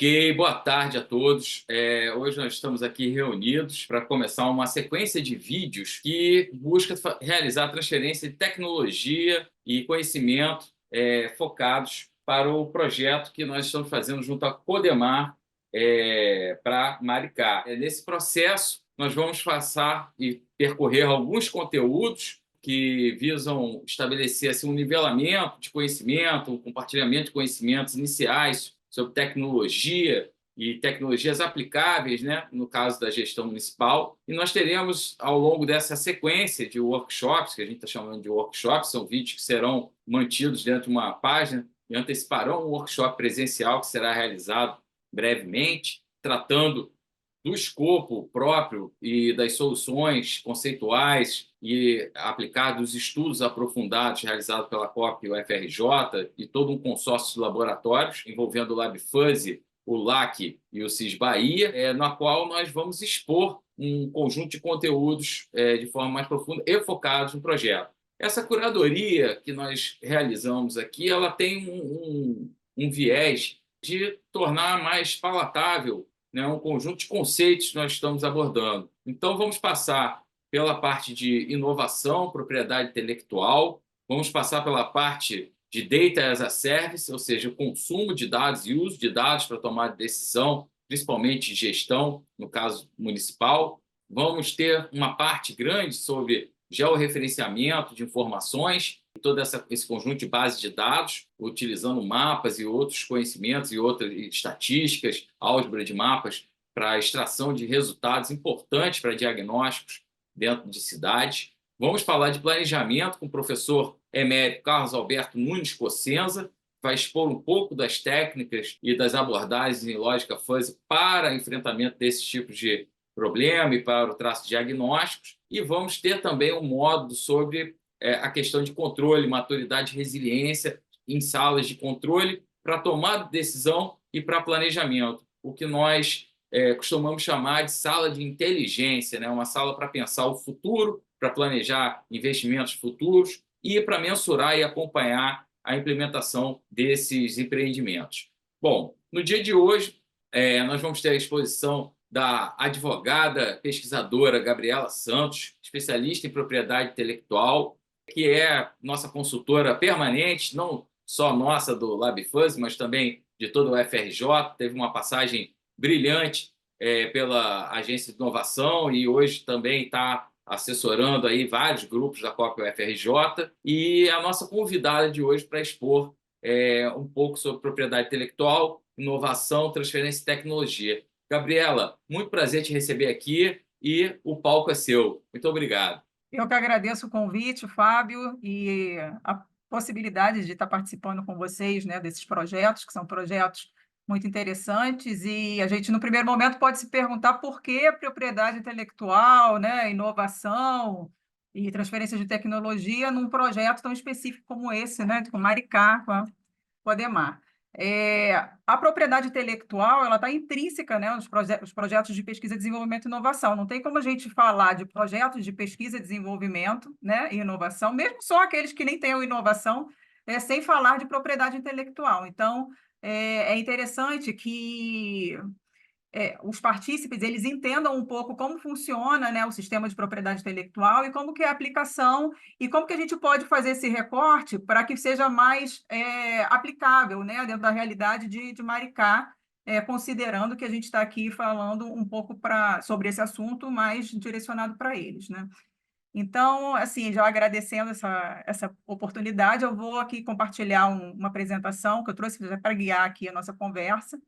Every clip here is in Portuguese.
Ok, boa tarde a todos. Hoje nós estamos aqui reunidos para começar uma sequência de vídeos que busca realizar a transferência de tecnologia e conhecimento focados para o projeto que nós estamos fazendo junto à Codemar para Maricá. Nesse processo, nós vamos passar e percorrer alguns conteúdos que visam estabelecer assim, um nivelamento de conhecimento, um compartilhamento de conhecimentos iniciais sobre tecnologia e tecnologias aplicáveis, né, no caso da gestão municipal. E nós teremos, ao longo dessa sequência de workshops, que a gente está chamando de workshops, são vídeos que serão mantidos dentro de uma página e anteciparão um workshop presencial que será realizado brevemente, tratando do escopo próprio e das soluções conceituais e aplicar dos estudos aprofundados realizados pela COP e o FRJ e todo um consórcio de laboratórios envolvendo o LabFuzzy, o LAC e o CIS Bahia, na qual nós vamos expor um conjunto de conteúdos de forma mais profunda e focados no projeto. Essa curadoria que nós realizamos aqui, ela tem um viés de tornar mais palatável, né, um conjunto de conceitos que nós estamos abordando. Então, vamos passar pela parte de inovação, propriedade intelectual, vamos passar pela parte de Data as a Service, ou seja, o consumo de dados e uso de dados para tomar decisão, principalmente de gestão, no caso municipal. Vamos ter uma parte grande sobre georreferenciamento de informações, todo esse conjunto de bases de dados, utilizando mapas e outros conhecimentos e outras estatísticas, álgebra de mapas, para extração de resultados importantes para diagnósticos dentro de cidades. Vamos falar de planejamento com o professor emérito Carlos Alberto Nunes Cossenza, vai expor um pouco das técnicas e das abordagens em lógica fuzzy para enfrentamento desses tipos de problema e para o traço de diagnósticos. E vamos ter também um módulo sobre a questão de controle, maturidade e resiliência em salas de controle para tomada de decisão e para planejamento, o que nós costumamos chamar de sala de inteligência, né? Uma sala para pensar o futuro, para planejar investimentos futuros e para mensurar e acompanhar a implementação desses empreendimentos. Bom, no dia de hoje, nós vamos ter a exposição da advogada pesquisadora Gabriela Santos, especialista em propriedade intelectual, que é nossa consultora permanente, não só nossa do LabFuzzy, mas também de todo o FRJ, teve uma passagem brilhante pela Agência de Inovação e hoje também está assessorando aí vários grupos da COP UFRJ, e a nossa convidada de hoje para expor um pouco sobre propriedade intelectual, inovação, transferência e tecnologia. Gabriela, muito prazer te receber aqui e o palco é seu. Muito obrigado. Eu que agradeço o convite, Fábio, e a possibilidade de estar participando com vocês, né, desses projetos, que são projetos muito interessantes, e a gente, no primeiro momento, pode se perguntar por que a propriedade intelectual, né, inovação e transferência de tecnologia num projeto tão específico como esse, né, com Maricá, com a Codemar. A propriedade intelectual ela está intrínseca, né, nos projetos de pesquisa, desenvolvimento e inovação. Não tem como a gente falar de projetos de pesquisa, desenvolvimento, né, e inovação, mesmo só aqueles que nem tenham inovação, sem falar de propriedade intelectual. Então, é interessante que os partícipes eles entendam um pouco como funciona, né, o sistema de propriedade intelectual e como que é a aplicação e como que a gente pode fazer esse recorte para que seja mais aplicável, né, dentro da realidade de Maricá, considerando que a gente está aqui falando um pouco sobre esse assunto mais direcionado para eles, né? Então, assim, já agradecendo essa oportunidade, eu vou aqui compartilhar uma apresentação que eu trouxe para guiar aqui a nossa conversa.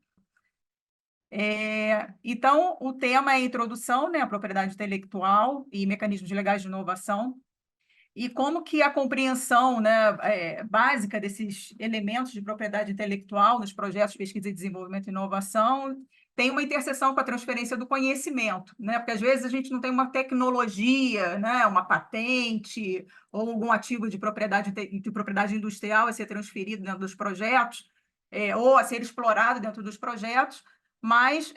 Então, o tema é a introdução, né, à propriedade intelectual e mecanismos legais de inovação, e como que a compreensão, né, básica desses elementos de propriedade intelectual nos projetos de pesquisa e desenvolvimento e inovação tem uma interseção com a transferência do conhecimento, né, porque às vezes a gente não tem uma tecnologia, né, uma patente ou algum ativo de propriedade industrial a ser transferido dentro dos projetos, ou a ser explorado dentro dos projetos, mas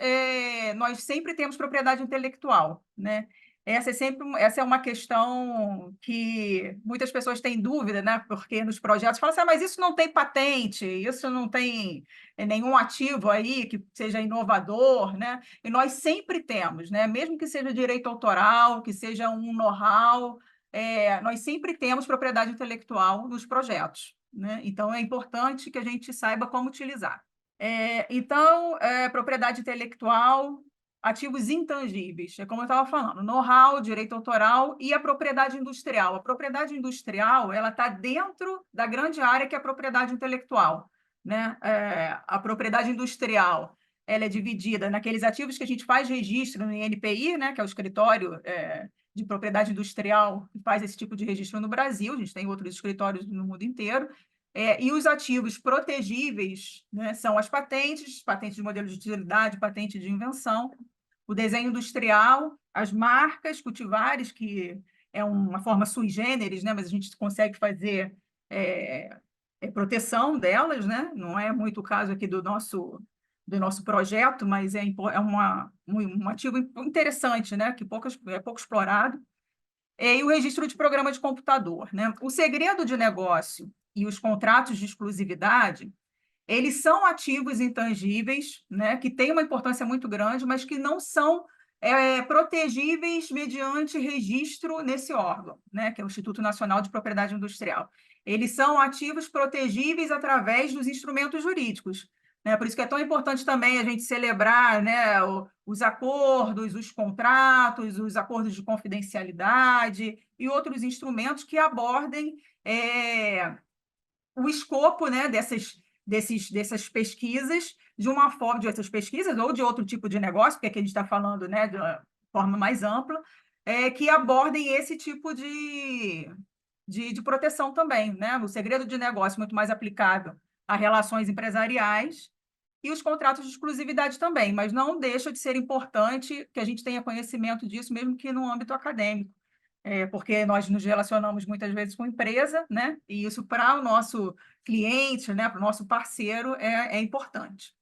nós sempre temos propriedade intelectual, né? Essa é uma questão que muitas pessoas têm dúvida, né? Porque nos projetos falam assim, mas isso não tem patente, isso não tem nenhum ativo aí que seja inovador, né? E nós sempre temos, né? Mesmo que seja direito autoral, que seja um know-how, nós sempre temos propriedade intelectual nos projetos, né? Então, é importante que a gente saiba como utilizar. Então, propriedade intelectual, ativos intangíveis, é como eu estava falando, know-how, direito autoral e a propriedade industrial. A propriedade industrial, ela está dentro da grande área que é a propriedade intelectual, né? A propriedade industrial, ela é dividida naqueles ativos que a gente faz registro no INPI, né? Que é o escritório de propriedade industrial que faz esse tipo de registro no Brasil. A gente tem outros escritórios no mundo inteiro. E os ativos protegíveis, né, são as patentes, patente de modelo de utilidade, patente de invenção, o desenho industrial, as marcas, cultivares, que é uma forma sui generis, né, mas a gente consegue fazer proteção delas, né? Não é muito o caso aqui do nosso projeto, mas um ativo interessante, né, que é pouco explorado. E o registro de programa de computador, né? O segredo de negócio e os contratos de exclusividade, eles são ativos intangíveis, né? Que têm uma importância muito grande, mas que não são protegíveis mediante registro nesse órgão, né? Que é o Instituto Nacional de Propriedade Industrial. Eles são ativos protegíveis através dos instrumentos jurídicos, né? Por isso que é tão importante também a gente celebrar, né, os acordos, os contratos, os acordos de confidencialidade e outros instrumentos que abordem o escopo, né, dessas pesquisas de uma forma, de outras pesquisas ou de outro tipo de negócio, porque aqui a gente está falando, né, de uma forma mais ampla, que abordem esse tipo de proteção também, né? O segredo de negócio muito mais aplicável a relações empresariais e os contratos de exclusividade também, mas não deixa de ser importante que a gente tenha conhecimento disso, mesmo que no âmbito acadêmico, porque nós nos relacionamos muitas vezes com empresa, né? E isso para o nosso cliente, né? Para o nosso parceiro é importante.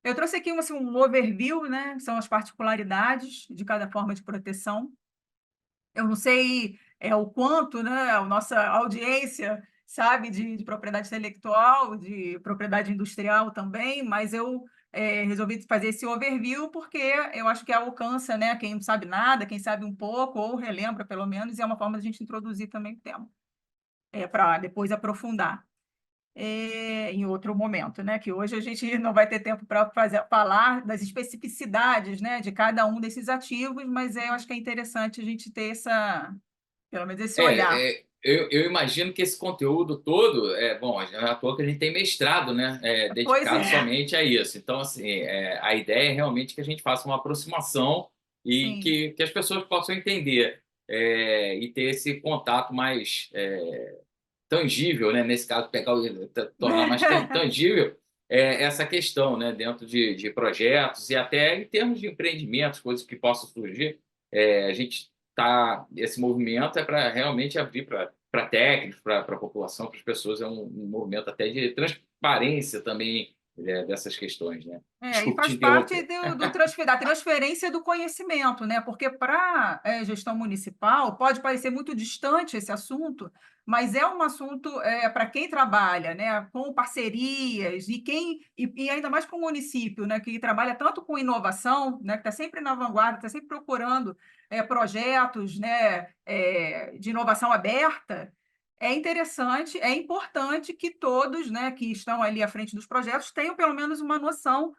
Eu trouxe aqui assim, um overview, né? São as particularidades de cada forma de proteção. Eu não sei o quanto, né, a nossa audiência sabe de propriedade intelectual, de propriedade industrial também, mas eu resolvi fazer esse overview porque eu acho que alcança, né, quem não sabe nada, quem sabe um pouco, ou relembra pelo menos, e é uma forma de a gente introduzir também o tema, para depois aprofundar em outro momento, né? Que hoje a gente não vai ter tempo para falar das especificidades, né, de cada um desses ativos, mas eu acho que é interessante a gente ter pelo menos esse olhar. Eu imagino que esse conteúdo todo, bom, é à toa que a gente tem mestrado, né, Pois dedicado é, somente a isso. Então, assim, a ideia é realmente que a gente faça uma aproximação e sim. que as pessoas possam entender e ter esse contato mais tangível, né? Nesse caso, tornar mais tangível essa questão, né? Dentro de projetos e até em termos de empreendimentos, coisas que possam surgir. A gente esse movimento é para realmente abrir para técnicos, para a população, para as pessoas, é um movimento até de transparência também dessas questões, né? E Desculpe te faz parte interromper. da transferência do conhecimento, né? Porque para a gestão municipal pode parecer muito distante esse assunto, mas é um assunto para quem trabalha, né, com parcerias e ainda mais com o município, né, que trabalha tanto com inovação, né, que está sempre na vanguarda, está sempre procurando projetos, né, de inovação aberta. É interessante, é importante que todos, né, que estão ali à frente dos projetos tenham pelo menos uma noção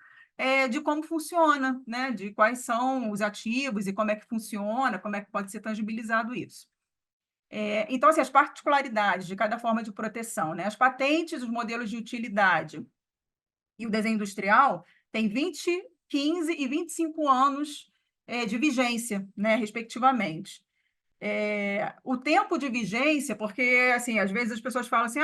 de como funciona, né? De quais são os ativos e como é que funciona, como é que pode ser tangibilizado isso. Então, assim, as particularidades de cada forma de proteção, né? As patentes, os modelos de utilidade e o desenho industrial têm 20, 15 e 25 anos de vigência, né? Respectivamente. O tempo de vigência, porque assim, às vezes as pessoas falam assim,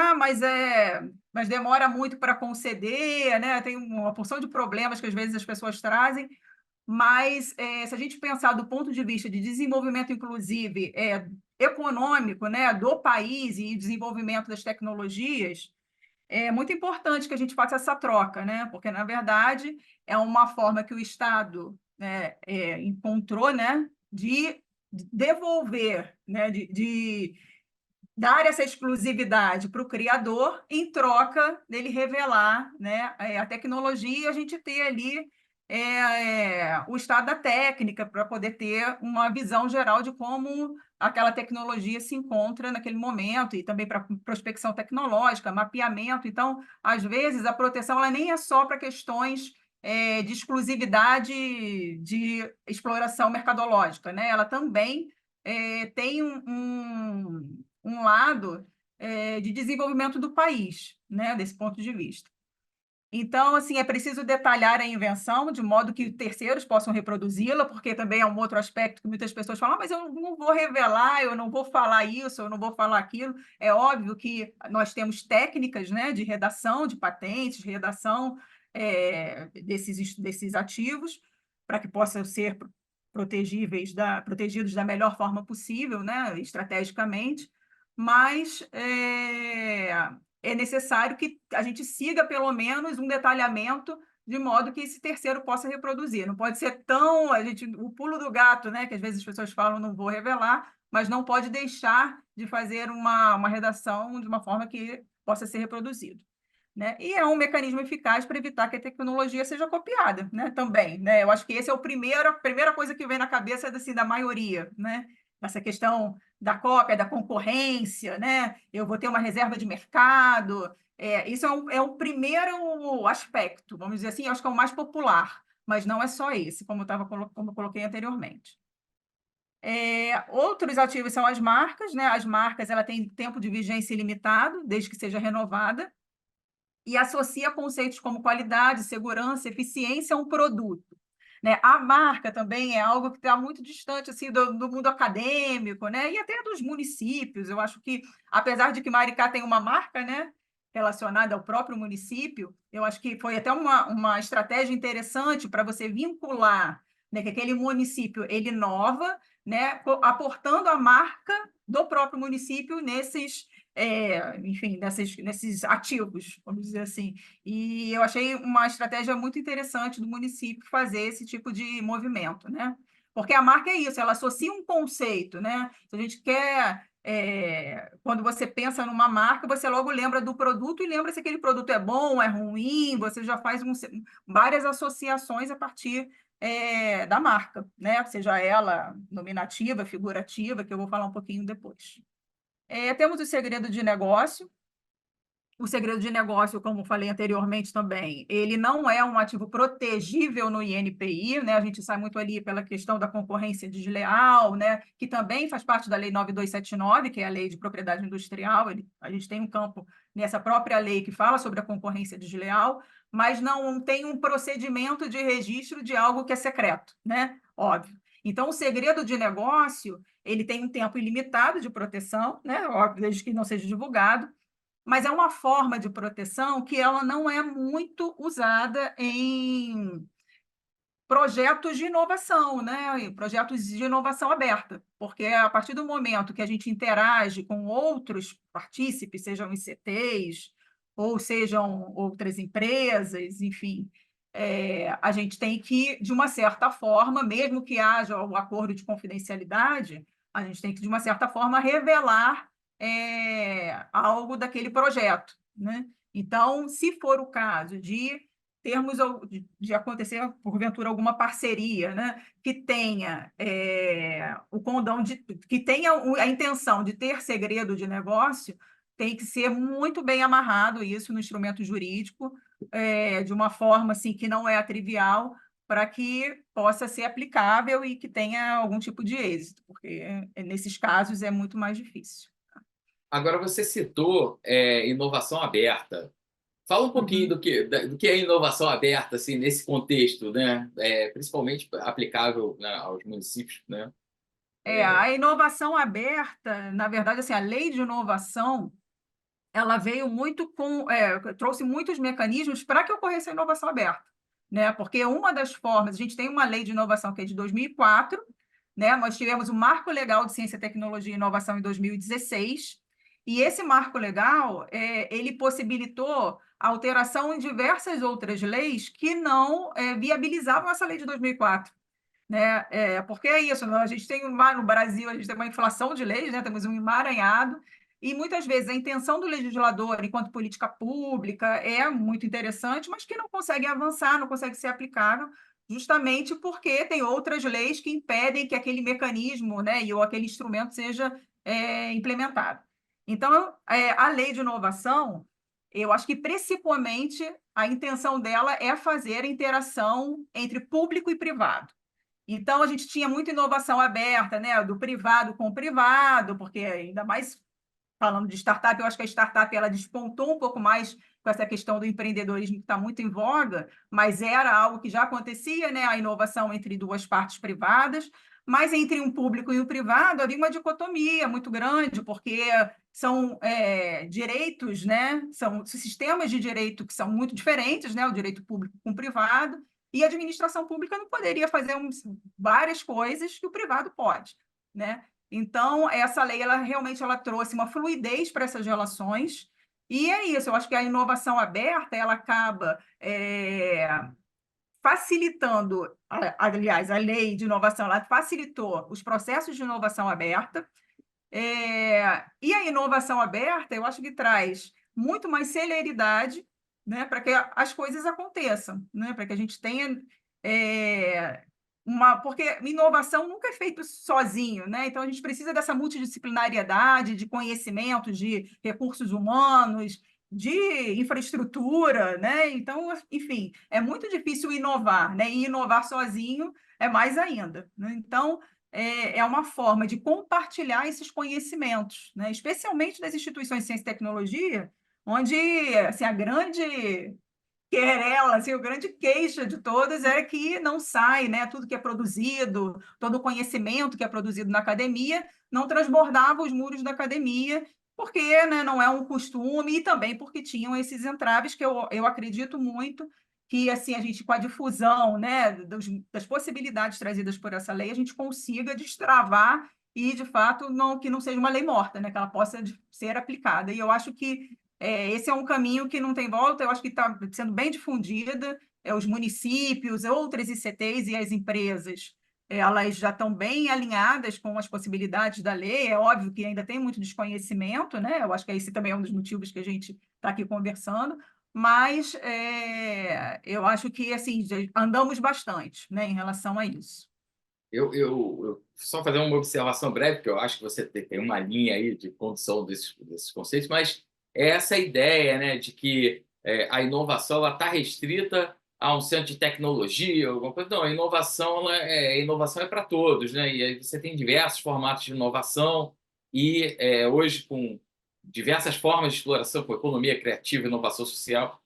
mas demora muito para conceder, né? Tem uma porção de problemas que às vezes as pessoas trazem, mas se a gente pensar do ponto de vista de desenvolvimento, inclusive, econômico, né, do país e desenvolvimento das tecnologias, é muito importante que a gente faça essa troca, né? Porque, na verdade, é uma forma que o Estado, né, encontrou, né, de devolver, né, de dar essa exclusividade para o criador, em troca dele revelar, né, a tecnologia, e a gente ter ali o estado da técnica para poder ter uma visão geral de como aquela tecnologia se encontra naquele momento, e também para prospecção tecnológica, mapeamento. Então, às vezes, a proteção ela nem é só para questões de exclusividade de exploração mercadológica, né? Ela também tem um lado de desenvolvimento do país, né, desse ponto de vista. Então, assim, é preciso detalhar a invenção de modo que terceiros possam reproduzi-la, porque também é um outro aspecto que muitas pessoas falam, mas eu não vou revelar, eu não vou falar isso, eu não vou falar aquilo. É óbvio que nós temos técnicas, né, de redação de patentes, redação desses ativos, para que possam ser protegidos da melhor forma possível, né, estrategicamente, mas é necessário que a gente siga, pelo menos, um detalhamento de modo que esse terceiro possa reproduzir. Não pode ser o pulo do gato, né, que às vezes as pessoas falam, não vou revelar, mas não pode deixar de fazer uma redação de uma forma que possa ser reproduzido. Né? E é um mecanismo eficaz para evitar que a tecnologia seja copiada, né? Também, né? Eu acho que esse é a primeira coisa que vem na cabeça assim, da maioria, né? Essa questão da cópia, da concorrência, né? Eu vou ter uma reserva de mercado. Isso é um primeiro aspecto, vamos dizer assim, acho que é o mais popular, mas não é só esse, como eu coloquei anteriormente. Outros ativos são as marcas, né? As marcas ela tem tempo de vigência ilimitado, desde que seja renovada, e associa conceitos como qualidade, segurança, eficiência a um produto. Né? A marca também é algo que está muito distante assim, do mundo acadêmico, né? E até dos municípios. Eu acho que, apesar de que Maricá tem uma marca, né, relacionada ao próprio município, eu acho que foi até uma estratégia interessante para você vincular, né, que aquele município ele inova, né, aportando a marca do próprio município enfim, nesses ativos, vamos dizer assim. E eu achei uma estratégia muito interessante do município fazer esse tipo de movimento, né? Porque a marca é isso, ela associa um conceito, né? Se a gente quer, quando você pensa numa marca, você logo lembra do produto e lembra se aquele produto é bom, é ruim, você já faz várias associações a partir da marca, né? Seja ela nominativa, figurativa, que eu vou falar um pouquinho depois. Temos o segredo de negócio. O segredo de negócio, como falei anteriormente também, ele não é um ativo protegível no INPI, né? A gente sai muito ali pela questão da concorrência desleal, né? Que também faz parte da Lei 9279, que é a Lei de Propriedade Industrial. A gente tem um campo nessa própria lei que fala sobre a concorrência desleal, mas não tem um procedimento de registro de algo que é secreto, né? Óbvio. Então, o segredo de negócio, ele tem um tempo ilimitado de proteção, né? Óbvio, desde que não seja divulgado, mas é uma forma de proteção que ela não é muito usada em projetos de inovação, né? Em projetos de inovação aberta, porque a partir do momento que a gente interage com outros partícipes, sejam ICTs ou sejam outras empresas, enfim, a gente tem que, de uma certa forma, mesmo que haja o acordo de confidencialidade, a gente tem que, de uma certa forma, revelar algo daquele projeto, né? Então, se for o caso de acontecer, porventura, alguma parceria, né, que tenha o condão que tenha a intenção de ter segredo de negócio, tem que ser muito bem amarrado isso no instrumento jurídico, de uma forma assim que não é trivial, para que possa ser aplicável e que tenha algum tipo de êxito, porque nesses casos é muito mais difícil. Agora, você citou inovação aberta. Fala um pouquinho Uhum. do que é inovação aberta, assim, nesse contexto, né? Principalmente aplicável, né, aos municípios, né? A inovação aberta, na verdade, assim, a lei de inovação, ela veio trouxe muitos mecanismos para que ocorresse a inovação aberta, né? Porque uma das formas, a gente tem uma lei de inovação que é de 2004, né? Nós tivemos o Marco Legal de Ciência, Tecnologia e Inovação em 2016, e esse marco legal, ele possibilitou a alteração em diversas outras leis que não viabilizavam essa lei de 2004. né? Porque é isso, né? A gente tem no Brasil, a gente tem uma inflação de leis, né? Temos um emaranhado, e muitas vezes a intenção do legislador, enquanto política pública, é muito interessante, mas que não consegue avançar, não consegue ser aplicável, justamente porque tem outras leis que impedem que aquele mecanismo, né, ou aquele instrumento seja implementado. Então, a lei de inovação, eu acho que principalmente a intenção dela é fazer a interação entre público e privado. Então, a gente tinha muita inovação aberta, né, do privado com o privado, porque ainda mais falando de startup, eu acho que a startup ela despontou um pouco mais com essa questão do empreendedorismo que está muito em voga, mas era algo que já acontecia, né, a inovação entre duas partes privadas, mas entre um público e o privado havia uma dicotomia muito grande, porque são direitos, né, são sistemas de direito que são muito diferentes, né, o direito público com o privado, e a administração pública não poderia fazer várias coisas que o privado pode, né? Então, essa lei, ela realmente trouxe uma fluidez para essas relações, e é isso, eu acho que a inovação aberta, ela acaba facilitando, aliás, a lei de inovação, ela facilitou os processos de inovação aberta, e a inovação aberta, eu acho que traz muito mais celeridade, né, para que as coisas aconteçam, né, para que a gente tenha porque inovação nunca é feito sozinho, né? Então a gente precisa dessa multidisciplinariedade de conhecimentos, de recursos humanos, de infraestrutura, né? Então, enfim, é muito difícil inovar, né? E inovar sozinho é mais ainda, né? Então, é uma forma de compartilhar esses conhecimentos, né? Especialmente nas instituições de ciência e tecnologia, onde assim, a grande querela, assim, o grande queixa de todas é que não sai, né? Tudo que é produzido, todo o conhecimento que é produzido na academia, não transbordava os muros da academia, porque, né, não é um costume, e também porque tinham esses entraves que eu acredito muito que, assim, a gente, com a difusão, né, das possibilidades trazidas por essa lei, a gente consiga destravar e, de fato, que não seja uma lei morta, né, que ela possa ser aplicada. E eu acho que esse é um caminho que não tem volta, eu acho que está sendo bem difundida, os municípios, outras ICTs e as empresas, elas já estão bem alinhadas com as possibilidades da lei, é óbvio que ainda tem muito desconhecimento, né? Eu acho que esse também é um dos motivos que a gente está aqui conversando, mas eu acho que assim, andamos bastante, né, em relação a isso. Eu só fazer uma observação breve, porque eu acho que você tem uma linha aí de condução desses conceitos, mas é essa ideia, né, de que a inovação está restrita a um centro de tecnologia, alguma coisa. Não, a inovação é para todos, né? E aí você tem diversos formatos de inovação e hoje com diversas formas de exploração, com economia criativa, inovação social,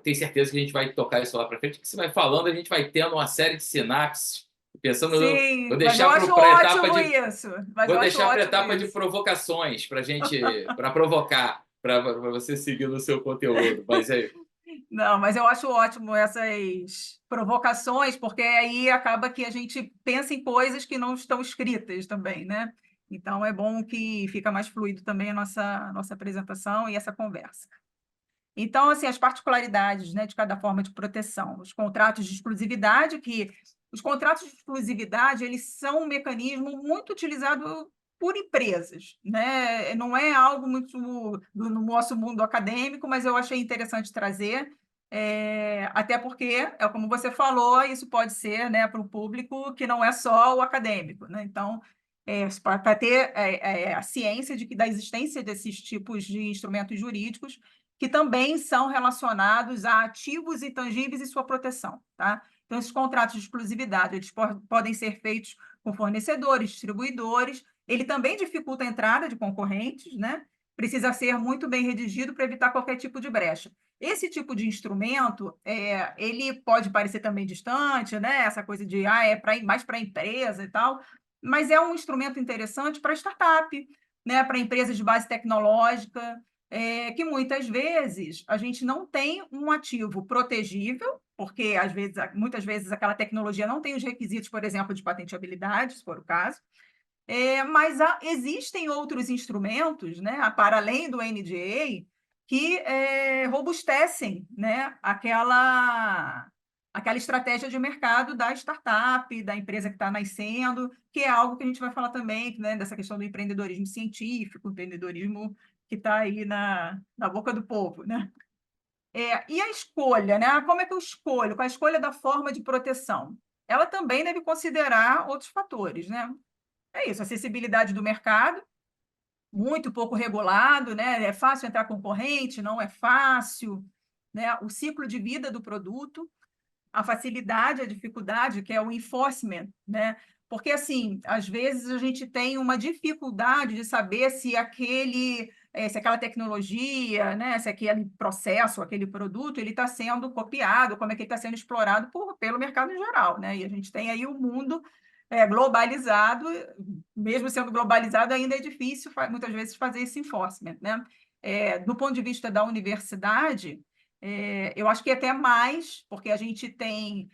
tenho certeza que a gente vai tocar isso lá para frente, que você vai falando, a gente vai tendo uma série de sinapses. Pensando, vou Sim, mas eu deixar acho para a etapa ótimo de isso. Mas vou eu acho deixar para a ótimo etapa de isso. provocações para gente, para provocar, para você seguir no seu conteúdo. Mas é, Não, mas eu acho ótimo essas provocações, porque aí acaba que a gente pensa em coisas que não estão escritas também, né? Então é bom que fica mais fluido também a nossa apresentação e essa conversa. Então, assim, as particularidades, né, de cada forma de proteção. Os contratos de exclusividade, que os contratos de exclusividade, eles são um mecanismo muito utilizado por empresas, né? Não é algo muito no nosso mundo acadêmico, mas eu achei interessante trazer, até porque, é como você falou, isso pode ser, né, para o público que não é só o acadêmico, né? Então, para ter a ciência da existência desses tipos de instrumentos jurídicos que também são relacionados a ativos intangíveis e sua proteção, tá? Então, esses contratos de exclusividade, eles podem ser feitos com fornecedores, distribuidores, ele também dificulta a entrada de concorrentes, né? Precisa ser muito bem redigido para evitar qualquer tipo de brecha. Esse tipo de instrumento, ele pode parecer também distante, né? Essa coisa de, mais para a empresa e tal, mas é um instrumento interessante para startup, né? Para empresas de base tecnológica, que muitas vezes a gente não tem um ativo protegível, porque muitas vezes aquela tecnologia não tem os requisitos, por exemplo, de patenteabilidade, se for o caso, mas existem outros instrumentos, né, para além do NDA, que robustecem, né, aquela estratégia de mercado da startup, da empresa que está nascendo, que é algo que a gente vai falar também, né, dessa questão do empreendedorismo científico, empreendedorismo que está aí na boca do povo, né? E a escolha, né? Como é que eu escolho? Com a escolha da forma de proteção? Ela também deve considerar outros fatores, né? É isso, acessibilidade do mercado, muito pouco regulado, né? É fácil entrar concorrente, não é fácil, né? O ciclo de vida do produto, a facilidade, a dificuldade, que é o enforcement, né? Porque, assim, às vezes a gente tem uma dificuldade de saber se aquela tecnologia, né, se aquele processo, aquele produto, ele está sendo copiado, como é que ele está sendo explorado pelo mercado em geral, né? E a gente tem aí o mundo globalizado, mesmo sendo globalizado, ainda é difícil, muitas vezes, fazer esse enforcement, né? Do ponto de vista da universidade, eu acho que até mais, porque a gente tem,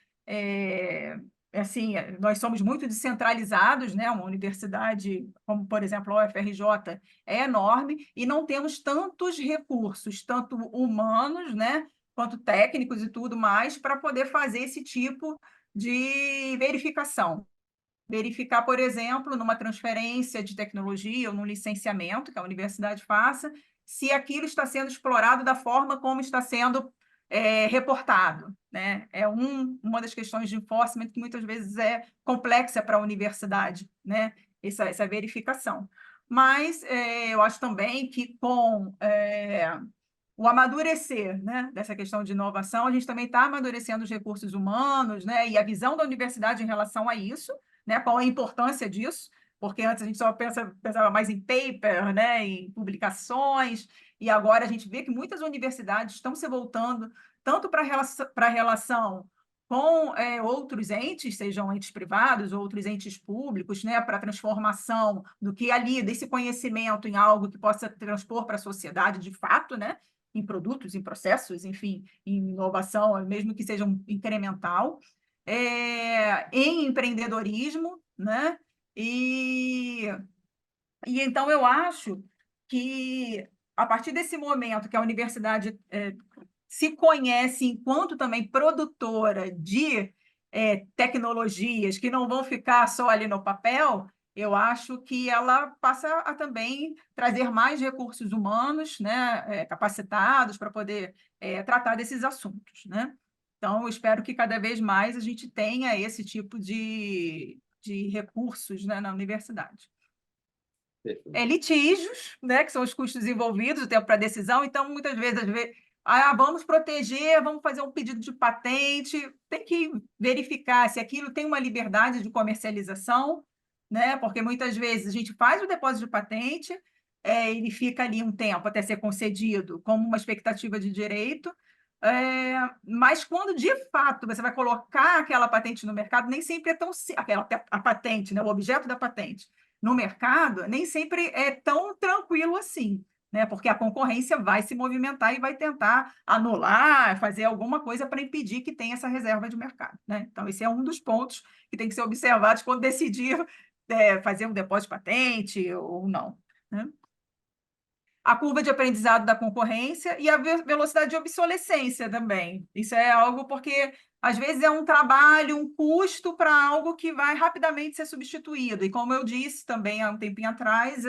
assim, nós somos muito descentralizados, né? Uma universidade como, por exemplo, a UFRJ é enorme e não temos tantos recursos, tanto humanos, né? Quanto técnicos e tudo mais, para poder fazer esse tipo de verificação. Verificar, por exemplo, numa transferência de tecnologia ou num licenciamento que a universidade faça, se aquilo está sendo explorado da forma como está sendo reportado, né? Uma das questões de enforcement que muitas vezes é complexa para a universidade, né? Essa verificação. Mas eu acho também que com o amadurecer, né, dessa questão de inovação, a gente também está amadurecendo os recursos humanos, né, e a visão da universidade em relação a isso, né, qual a importância disso, porque antes a gente só pensava mais em paper, né, em publicações, e agora a gente vê que muitas universidades estão se voltando tanto para a relação com outros entes, sejam entes privados ou outros entes públicos, né, para a transformação do que ali, desse conhecimento em algo que possa transpor para a sociedade de fato, né, em produtos, em processos, enfim, em inovação, mesmo que seja um incremental, em empreendedorismo, né? E, e então eu acho que a partir desse momento que a universidade se conhece enquanto também produtora de tecnologias que não vão ficar só ali no papel, eu acho que ela passa a também trazer mais recursos humanos, né, capacitados para poder tratar desses assuntos, né? Então, eu espero que cada vez mais a gente tenha esse tipo de recursos, né, na universidade. Litígios, né, que são os custos envolvidos, o tempo para decisão. Então, muitas vezes, vamos proteger, vamos fazer um pedido de patente, tem que verificar se aquilo tem uma liberdade de comercialização, né, porque muitas vezes a gente faz o depósito de patente, ele fica ali um tempo até ser concedido como uma expectativa de direito, mas quando de fato você vai colocar aquela patente no mercado, nem sempre é tão a patente, né, o objeto da patente no mercado, nem sempre é tão tranquilo assim, né? Porque a concorrência vai se movimentar e vai tentar anular, fazer alguma coisa para impedir que tenha essa reserva de mercado, né? Então, esse é um dos pontos que tem que ser observados quando decidir fazer um depósito de patente ou não, né? A curva de aprendizado da concorrência e a velocidade de obsolescência também. Isso é algo porque, às vezes, é um trabalho, um custo para algo que vai rapidamente ser substituído. E, como eu disse também há um tempinho atrás,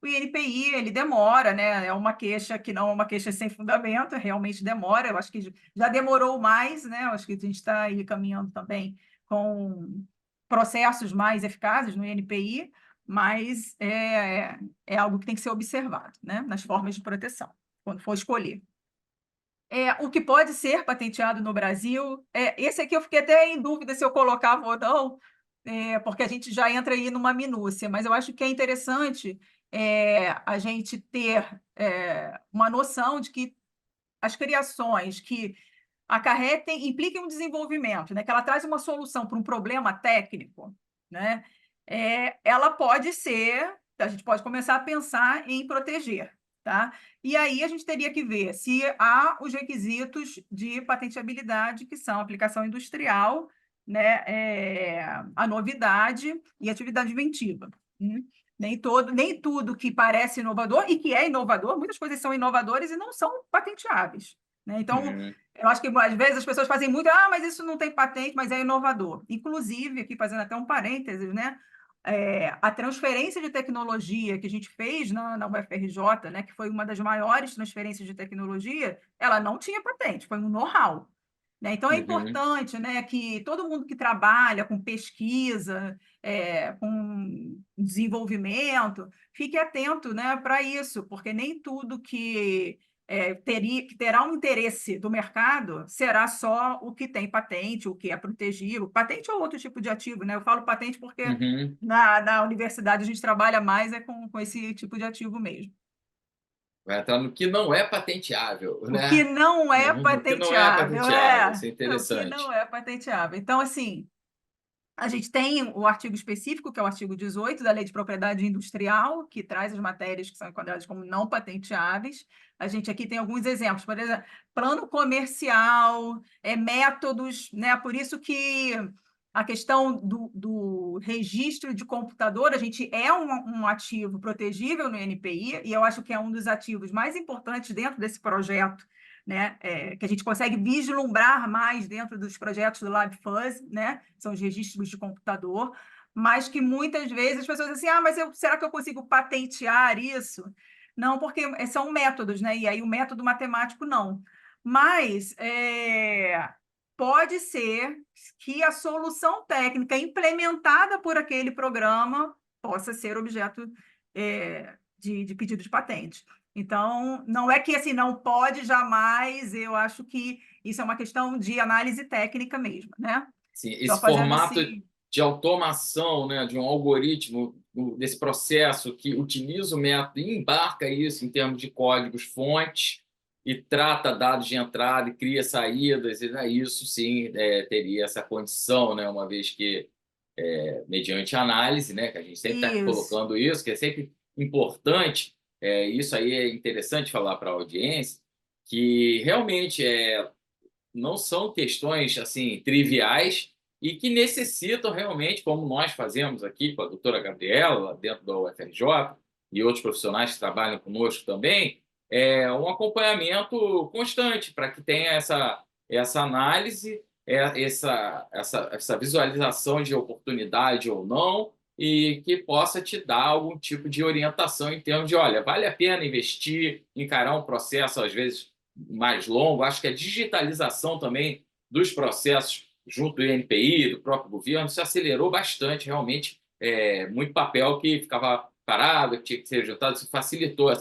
o INPI, ele demora, né? É uma queixa que não é uma queixa sem fundamento, realmente demora. Eu acho que já demorou mais, né? Eu acho que a gente está aí caminhando também com processos mais eficazes no INPI, mas é algo que tem que ser observado, né, nas formas de proteção, quando for escolher. O que pode ser patenteado no Brasil, esse aqui eu fiquei até em dúvida se eu colocava ou não, porque a gente já entra aí numa minúcia, mas eu acho que é interessante a gente ter uma noção de que as criações que impliquem um desenvolvimento, né, que ela traz uma solução para um problema técnico, né, ela pode ser, a gente pode começar a pensar em proteger, tá? E aí a gente teria que ver se há os requisitos de patenteabilidade, que são aplicação industrial, né, a novidade e atividade inventiva. Nem tudo que parece inovador e que é inovador, muitas coisas são inovadoras e não são patenteáveis. né? Então, Uhum, eu acho que às vezes as pessoas fazem muito, mas isso não tem patente, mas é inovador. Inclusive, aqui fazendo até um parênteses, né? A transferência de tecnologia que a gente fez na UFRJ, né, que foi uma das maiores transferências de tecnologia, ela não tinha patente, foi um know-how. Né? Então, é uhum. importante, né, que todo mundo que trabalha com pesquisa, com desenvolvimento, fique atento, né, para isso, porque nem tudo que terá um interesse do mercado será só o que tem patente, o que é protegido. Patente ou outro tipo de ativo, né? Eu falo patente porque Uhum. na universidade a gente trabalha mais com esse tipo de ativo mesmo. Vai entrar no que não é patenteável, O que né? não é No que não é patenteável, patenteável, isso é o que não interessante. é patenteável. Então, assim, a gente tem o artigo específico, que é o artigo 18 da Lei de Propriedade Industrial, que traz as matérias que são enquadradas como não patenteáveis. A gente aqui tem alguns exemplos, por exemplo, plano comercial, métodos, né? Por isso que a questão do registro de computador, a gente é um ativo protegível no NPI, e eu acho que é um dos ativos mais importantes dentro desse projeto, né, que a gente consegue vislumbrar mais dentro dos projetos do LabFuzz, né, são os registros de computador, mas que muitas vezes as pessoas dizem assim, mas será que eu consigo patentear isso? Não, porque são métodos, né, e aí o método matemático não. Mas pode ser que a solução técnica implementada por aquele programa possa ser objeto de pedido de patente. Então, não é que assim, não pode jamais, eu acho que isso é uma questão de análise técnica mesmo, né? Sim, Só esse fazendo formato assim. de automação, né, de um algoritmo desse processo que utiliza o método e embarca isso em termos de códigos fontes e trata dados de entrada e cria saídas, isso sim teria essa condição, né, uma vez que, mediante análise, né, que a gente sempre está Isso, colocando isso, que é sempre importante, isso aí é interessante falar para a audiência, que realmente não são questões assim triviais e que necessitam realmente, como nós fazemos aqui com a doutora Gabriela, dentro da UFRJ, e outros profissionais que trabalham conosco também, um acompanhamento constante para que tenha essa análise, essa visualização de oportunidade ou não, e que possa te dar algum tipo de orientação em termos de, olha, vale a pena investir, encarar um processo, às vezes, mais longo. Acho que a digitalização também dos processos junto do INPI, do próprio governo, se acelerou bastante, realmente, muito papel que ficava parado, que tinha que ser rejeitado, isso facilitou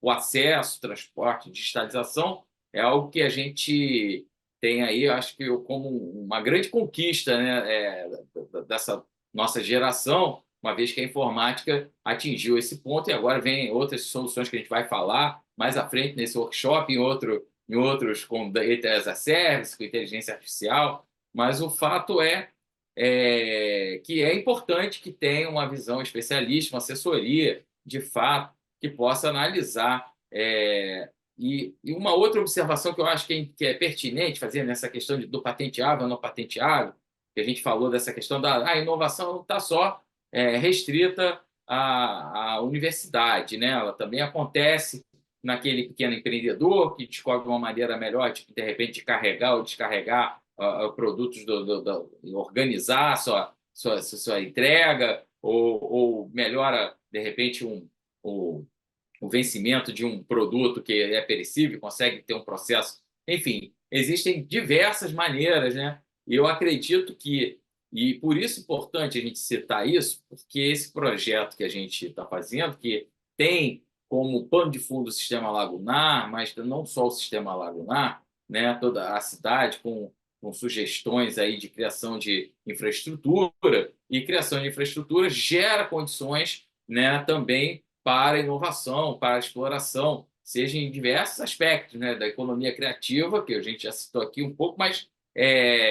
o acesso, o transporte, digitalização, é algo que a gente tem aí, acho que como uma grande conquista, né, dessa nossa geração, uma vez que a informática atingiu esse ponto e agora vem outras soluções que a gente vai falar mais à frente nesse workshop, em outros com Data as a Service, com inteligência artificial, mas o fato que é importante que tenha uma visão especialista, uma assessoria, de fato, que possa analisar. E uma outra observação que eu acho que é pertinente fazer nessa questão do patenteável ou não patenteável, que a gente falou dessa questão da inovação não está só restrita à universidade, né? Ela também acontece naquele pequeno empreendedor que descobre uma maneira melhor, de repente, de carregar ou descarregar produtos, organizar sua entrega, ou melhora, de repente, o vencimento de um produto que é perecível, consegue ter um processo. Enfim, existem diversas maneiras, né? E eu acredito e por isso é importante a gente citar isso, porque esse projeto que a gente está fazendo, que tem como pano de fundo o sistema lagunar, mas não só o sistema lagunar, né? Toda a cidade com sugestões aí de criação de infraestrutura, e criação de infraestrutura gera condições, né, também para a inovação, para a exploração, seja em diversos aspectos, né, da economia criativa, que a gente já citou aqui um pouco, mas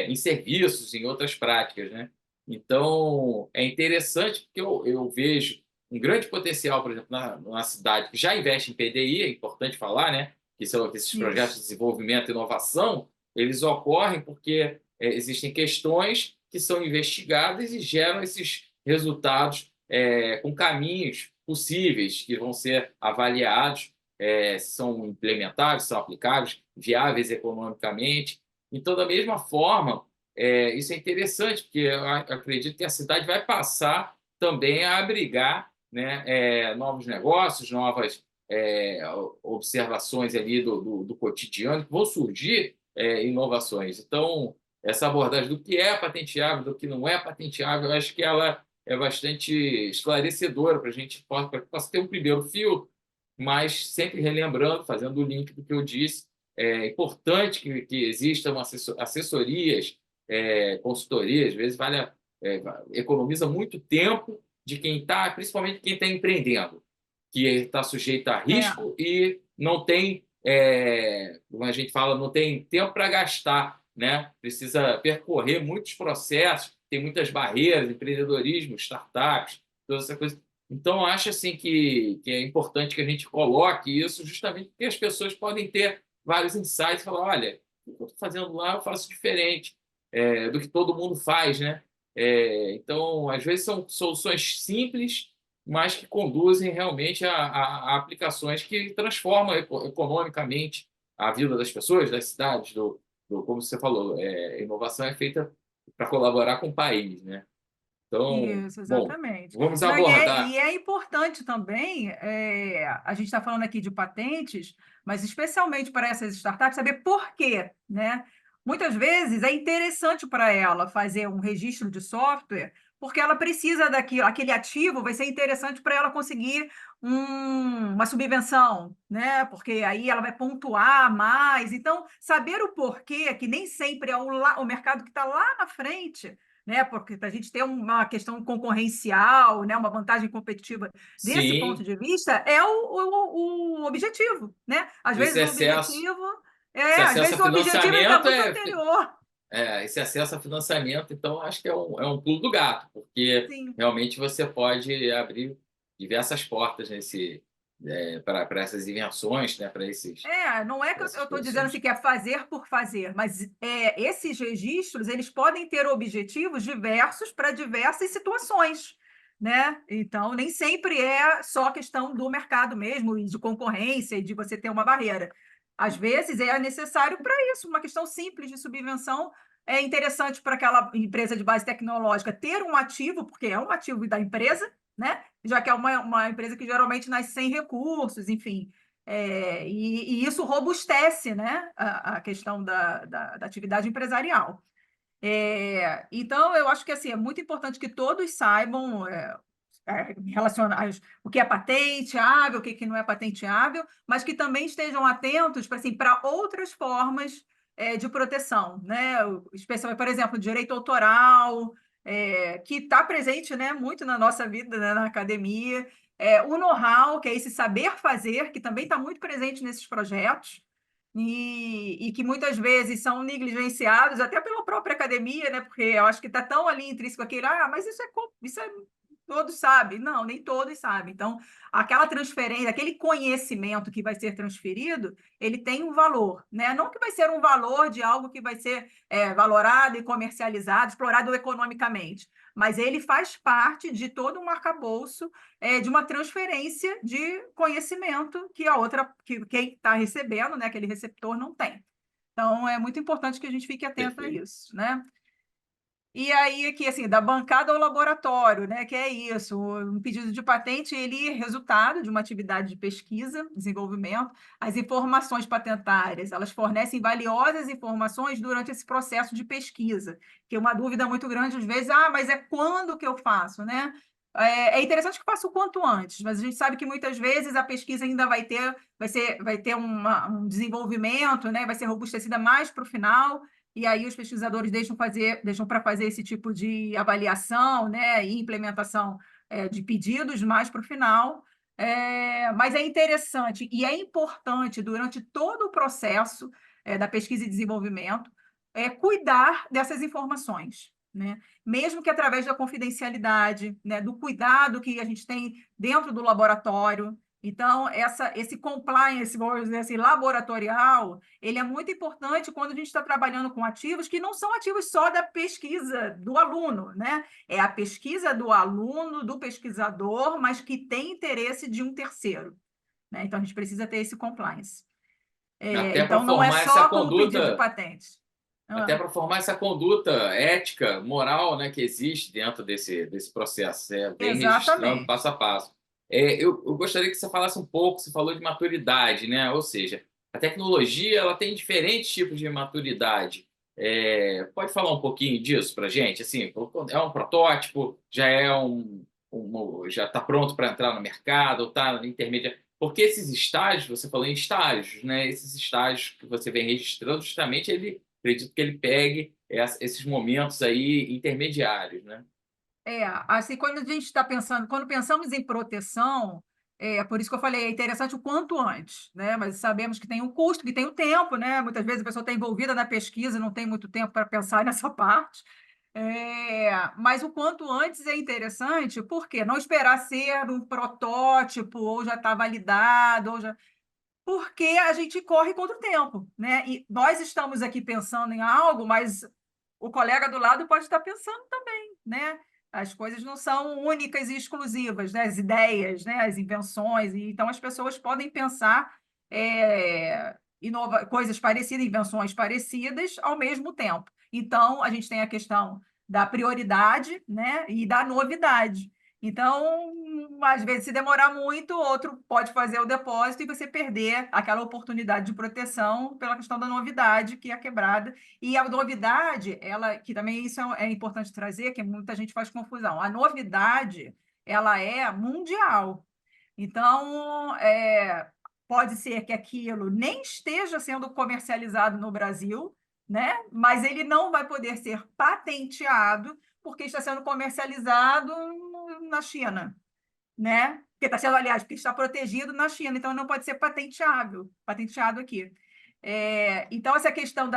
em serviços, em outras práticas, né? Então, é interessante porque eu vejo um grande potencial, por exemplo, na cidade que já investe em PDI, é importante falar, né? Que são esses projetos de isso. desenvolvimento e inovação, eles ocorrem porque existem questões que são investigadas e geram esses resultados com caminhos possíveis que vão ser avaliados são implementáveis, são aplicáveis, viáveis economicamente. Então, da mesma forma, isso é interessante, porque eu acredito que a cidade vai passar também a abrigar, né, novos negócios, novas observações ali do cotidiano, que vão surgir inovações. Então, essa abordagem do que é patenteável, do que não é patenteável, eu acho que ela é bastante esclarecedora para a gente possa ter um primeiro filtro, mas sempre relembrando, fazendo o link do que eu disse, é importante que existam assessorias, consultorias, às vezes economiza muito tempo de quem está, principalmente quem está empreendendo, que está sujeito a É, risco e não tem, como a gente fala, não tem tempo para gastar, né? Precisa percorrer muitos processos, tem muitas barreiras, empreendedorismo, startups, toda essa coisa. Então, acho assim que é importante que a gente coloque isso justamente porque as pessoas podem ter vários insights e falar, olha, o que eu estou fazendo lá eu faço diferente do que todo mundo faz, né? Então, às vezes são soluções simples, mas que conduzem realmente a aplicações que transformam economicamente a vida das pessoas, das cidades, como você falou, inovação é feita para colaborar com o país, né? Então, isso, bom, exatamente. vamos Não, abordar. e é importante também, a gente está falando aqui de patentes, mas especialmente para essas startups, saber por quê, né? Muitas vezes é interessante para ela fazer um registro de software, porque ela precisa daquilo, aquele ativo vai ser interessante para ela conseguir uma subvenção, né? Porque aí ela vai pontuar mais. Então, saber o porquê, que nem sempre é o mercado que está lá na frente, né? Porque para a gente ter uma questão concorrencial, né? Uma vantagem competitiva desse ponto Sim, de vista, é o objetivo, né? Às esse vezes o excesso, objetivo esse às acesso a vezes o objetivo está financiamento muito anterior. esse acesso a financiamento, então, acho que é um pulo do gato, porque Sim. realmente você pode abrir diversas portas para essas invenções, né, Não é que para essas eu estou dizendo assim posições. que é fazer por fazer, mas esses registros eles podem ter objetivos diversos para diversas situações, né? Então, nem sempre é só questão do mercado mesmo, e de concorrência, e de você ter uma barreira. Às vezes é necessário para isso, uma questão simples de subvenção. É interessante para aquela empresa de base tecnológica ter um ativo, porque é um ativo da empresa, né? Já que é uma empresa que geralmente nasce sem recursos, enfim. E isso robustece, né, a questão da atividade empresarial. Então, eu acho que assim, é muito importante que todos saibam relacionar o que é patenteável, o que não é patenteável, mas que também estejam atentos para assim, outras formas de proteção, né? Especialmente, por exemplo, direito autoral, que está presente, né, muito na nossa vida, né, na academia, o know-how, que é esse saber fazer, que também está muito presente nesses projetos. E que muitas vezes são negligenciados até pela própria academia, né? Porque eu acho que está tão ali intrínseco aquele, mas isso é todos sabem. Não, nem todos sabem. Então, aquela transferência, aquele conhecimento que vai ser transferido, ele tem um valor, né? Não que vai ser um valor de algo que vai ser valorado e comercializado, explorado economicamente, mas ele faz parte de todo um arcabouço de uma transferência de conhecimento que que quem está recebendo, né, aquele receptor, não tem. Então, é muito importante que a gente fique atento a Perfeito. isso, né? E aí, aqui, assim, da bancada ao laboratório, né? Que é isso, um pedido de patente, ele é resultado de uma atividade de pesquisa, desenvolvimento. As informações patentárias, elas fornecem valiosas informações durante esse processo de pesquisa, que é uma dúvida muito grande, às vezes, mas é quando que eu faço, né? É interessante que faça o quanto antes, mas a gente sabe que muitas vezes a pesquisa ainda vai ter um desenvolvimento, né? Vai ser robustecida mais para o final, e aí os pesquisadores deixam para fazer esse tipo de avaliação, né, e implementação de pedidos mais para o final. Mas é interessante e é importante durante todo o processo da pesquisa e desenvolvimento cuidar dessas informações, né? Mesmo que através da confidencialidade, né, do cuidado que a gente tem dentro do laboratório. Então, esse compliance, vamos dizer assim, laboratorial, ele é muito importante quando a gente está trabalhando com ativos que não são ativos só da pesquisa do aluno, né? É a pesquisa do aluno, do pesquisador, mas que tem interesse de um terceiro. né? Então, a gente precisa ter esse compliance. Até para Então, não é formar essa só como pedido de conduta, patente. até Ah, para formar essa conduta ética, moral, né, que existe dentro desse processo, vem registrando passo exatamente. a passo. Eu gostaria que você falasse um pouco, você falou de maturidade, né? Ou seja, a tecnologia ela tem diferentes tipos de maturidade. Pode falar um pouquinho disso para a gente? Assim, é um protótipo, já já está pronto para entrar no mercado, ou está no intermediário? Porque esses estágios, você falou em estágios, né? Esses estágios que você vem registrando, justamente ele acredito que ele pegue esses momentos aí intermediários, né? Assim, quando a gente está pensando, quando pensamos em proteção, por isso que eu falei, é interessante o quanto antes, né? Mas sabemos que tem um custo, que tem o tempo, né? Muitas vezes a pessoa está envolvida na pesquisa, não tem muito tempo para pensar nessa parte. Mas o quanto antes é interessante, porque não esperar ser um protótipo, ou já está validado, porque a gente corre contra o tempo, né? E nós estamos aqui pensando em algo, mas o colega do lado pode estar pensando também, né? As coisas não são únicas e exclusivas, né? As ideias, né? As invenções, e então as pessoas podem pensar coisas parecidas, invenções parecidas ao mesmo tempo. Então, a gente tem a questão da prioridade, né? E da novidade. Então, às vezes, se demorar muito, outro pode fazer o depósito e você perder aquela oportunidade de proteção pela questão da novidade, que é a quebrada. E a novidade, ela, que também isso é importante trazer, que muita gente faz confusão. A novidade, ela é mundial. Então, pode ser que aquilo nem esteja sendo comercializado no Brasil, né? Mas ele não vai poder ser patenteado porque está sendo comercializado na China, né? Porque está sendo, aliás, porque está protegido na China, então não pode ser patenteado aqui. Então, essa questão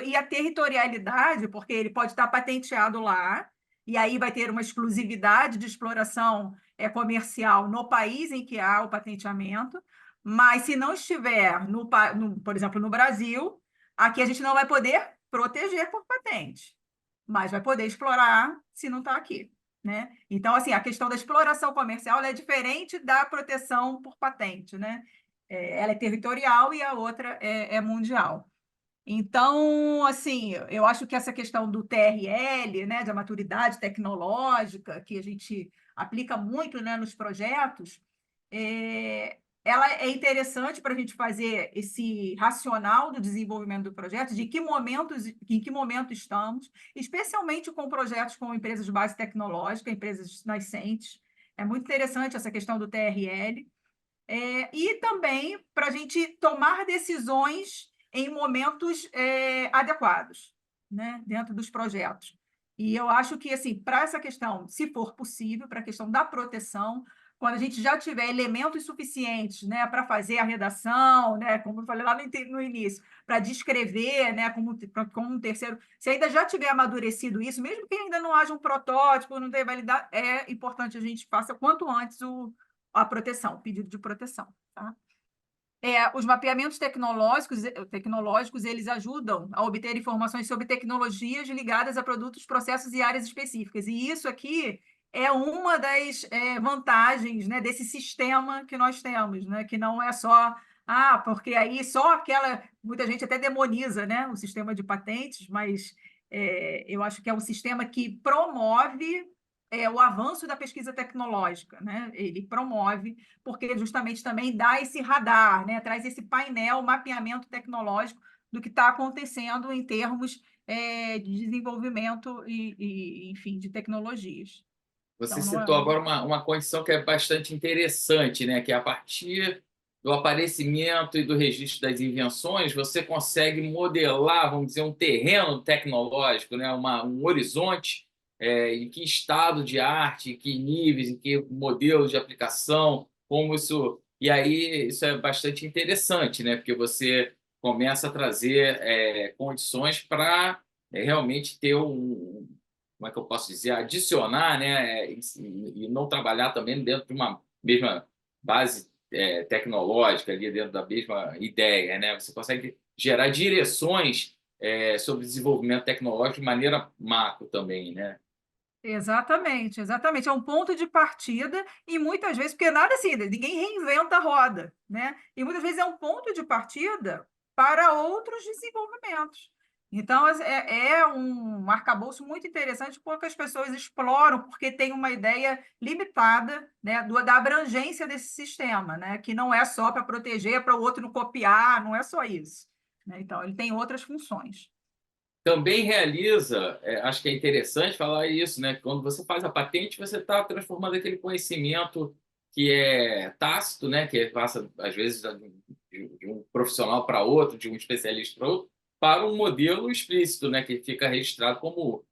e a territorialidade, porque ele pode estar patenteado lá, e aí vai ter uma exclusividade de exploração comercial no país em que há o patenteamento, mas se não estiver, por exemplo, no Brasil, aqui a gente não vai poder proteger por patente, mas vai poder explorar se não está aqui, né? Então, assim, a questão da exploração comercial é diferente da proteção por patente, né? Ela é territorial e a outra é mundial. Então, assim, eu acho que essa questão do TRL, né, da maturidade tecnológica, que a gente aplica muito, né, nos projetos, ela é interessante para a gente fazer esse racional do desenvolvimento do projeto, em que momento estamos, especialmente com projetos com empresas de base tecnológica, empresas nascentes. É muito interessante essa questão do TRL. E também para a gente tomar decisões em momentos adequados, né, dentro dos projetos. E eu acho que, assim, para essa questão, se for possível, para a questão da proteção, quando a gente já tiver elementos suficientes, né, para fazer a redação, né, como eu falei lá no início, para descrever, né, como um terceiro, se ainda já tiver amadurecido isso, mesmo que ainda não haja um protótipo, não tenha validade, é importante a gente faça quanto antes a proteção, o pedido de proteção. Tá? Os mapeamentos tecnológicos, eles ajudam a obter informações sobre tecnologias ligadas a produtos, processos e áreas específicas. E isso aqui é uma das vantagens, né, desse sistema que nós temos, né, que não é só porque aí só aquela. Muita gente até demoniza, né, o sistema de patentes, mas eu acho que é um sistema que promove o avanço da pesquisa tecnológica, né? Ele promove, porque justamente também dá esse radar, né? Traz esse painel, mapeamento tecnológico do que está acontecendo em termos de desenvolvimento enfim, de tecnologias. Você Então, não é. citou agora uma condição que é bastante interessante, né? Que é a partir do aparecimento e do registro das invenções, você consegue modelar, vamos dizer, um terreno tecnológico, né? Um horizonte, em que estado de arte, em que níveis, em que modelos de aplicação, como isso. E aí isso é bastante interessante, né? Porque você começa a trazer condições para realmente ter como é que eu posso dizer, adicionar, né, e não trabalhar também dentro de uma mesma base tecnológica, ali dentro da mesma ideia, né? Você consegue gerar direções sobre desenvolvimento tecnológico de maneira macro também, né? Exatamente, exatamente. É um ponto de partida e muitas vezes, porque nada assim, ninguém reinventa a roda, né? E muitas vezes é um ponto de partida para outros desenvolvimentos. Então, é um arcabouço muito interessante, porque as pessoas exploram, porque tem uma ideia limitada, né, da abrangência desse sistema, né? Que não é só para proteger, para o outro não copiar, não é só isso, né? Então, ele tem outras funções. Também realiza, acho que é interessante falar isso, né? Quando você faz a patente, você está transformando aquele conhecimento que é tácito, né? Que passa, às vezes, de um profissional para outro, de um especialista para outro, para um modelo explícito, né? Que fica registrado como,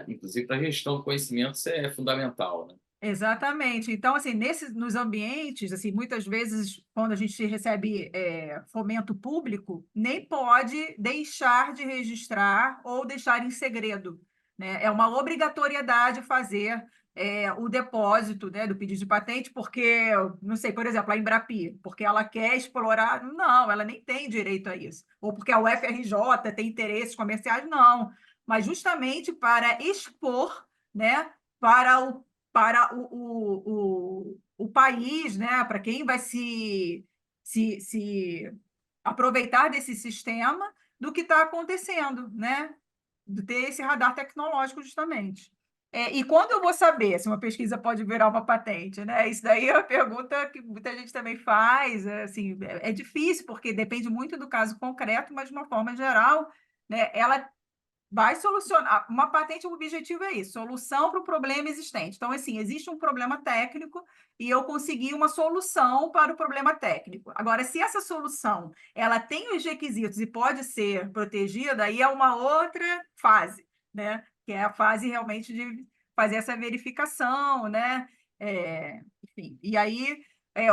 inclusive, para a gestão do conhecimento, isso é fundamental, né? Exatamente. Então, assim, nos ambientes, assim, muitas vezes, quando a gente recebe fomento público, nem pode deixar de registrar ou deixar em segredo, né? É uma obrigatoriedade fazer o depósito, né, do pedido de patente, porque, não sei, por exemplo, a Embrapi, porque ela quer explorar, não, ela nem tem direito a isso. Ou porque a UFRJ tem interesses comerciais, não. Mas justamente para expor, né, para o país, né, para quem vai se aproveitar desse sistema, do que está acontecendo, né? De ter esse radar tecnológico, justamente. E quando eu vou saber se uma pesquisa pode virar uma patente, né? Isso daí é uma pergunta que muita gente também faz, assim, é difícil, porque depende muito do caso concreto, mas de uma forma geral, né, ela vai solucionar. Uma patente, o objetivo é isso, solução para o problema existente. Então, assim, existe um problema técnico e eu consegui uma solução para o problema técnico. Agora, se essa solução ela tem os requisitos e pode ser protegida, aí é uma outra fase, né? Que é a fase realmente de fazer essa verificação, né? Enfim, e aí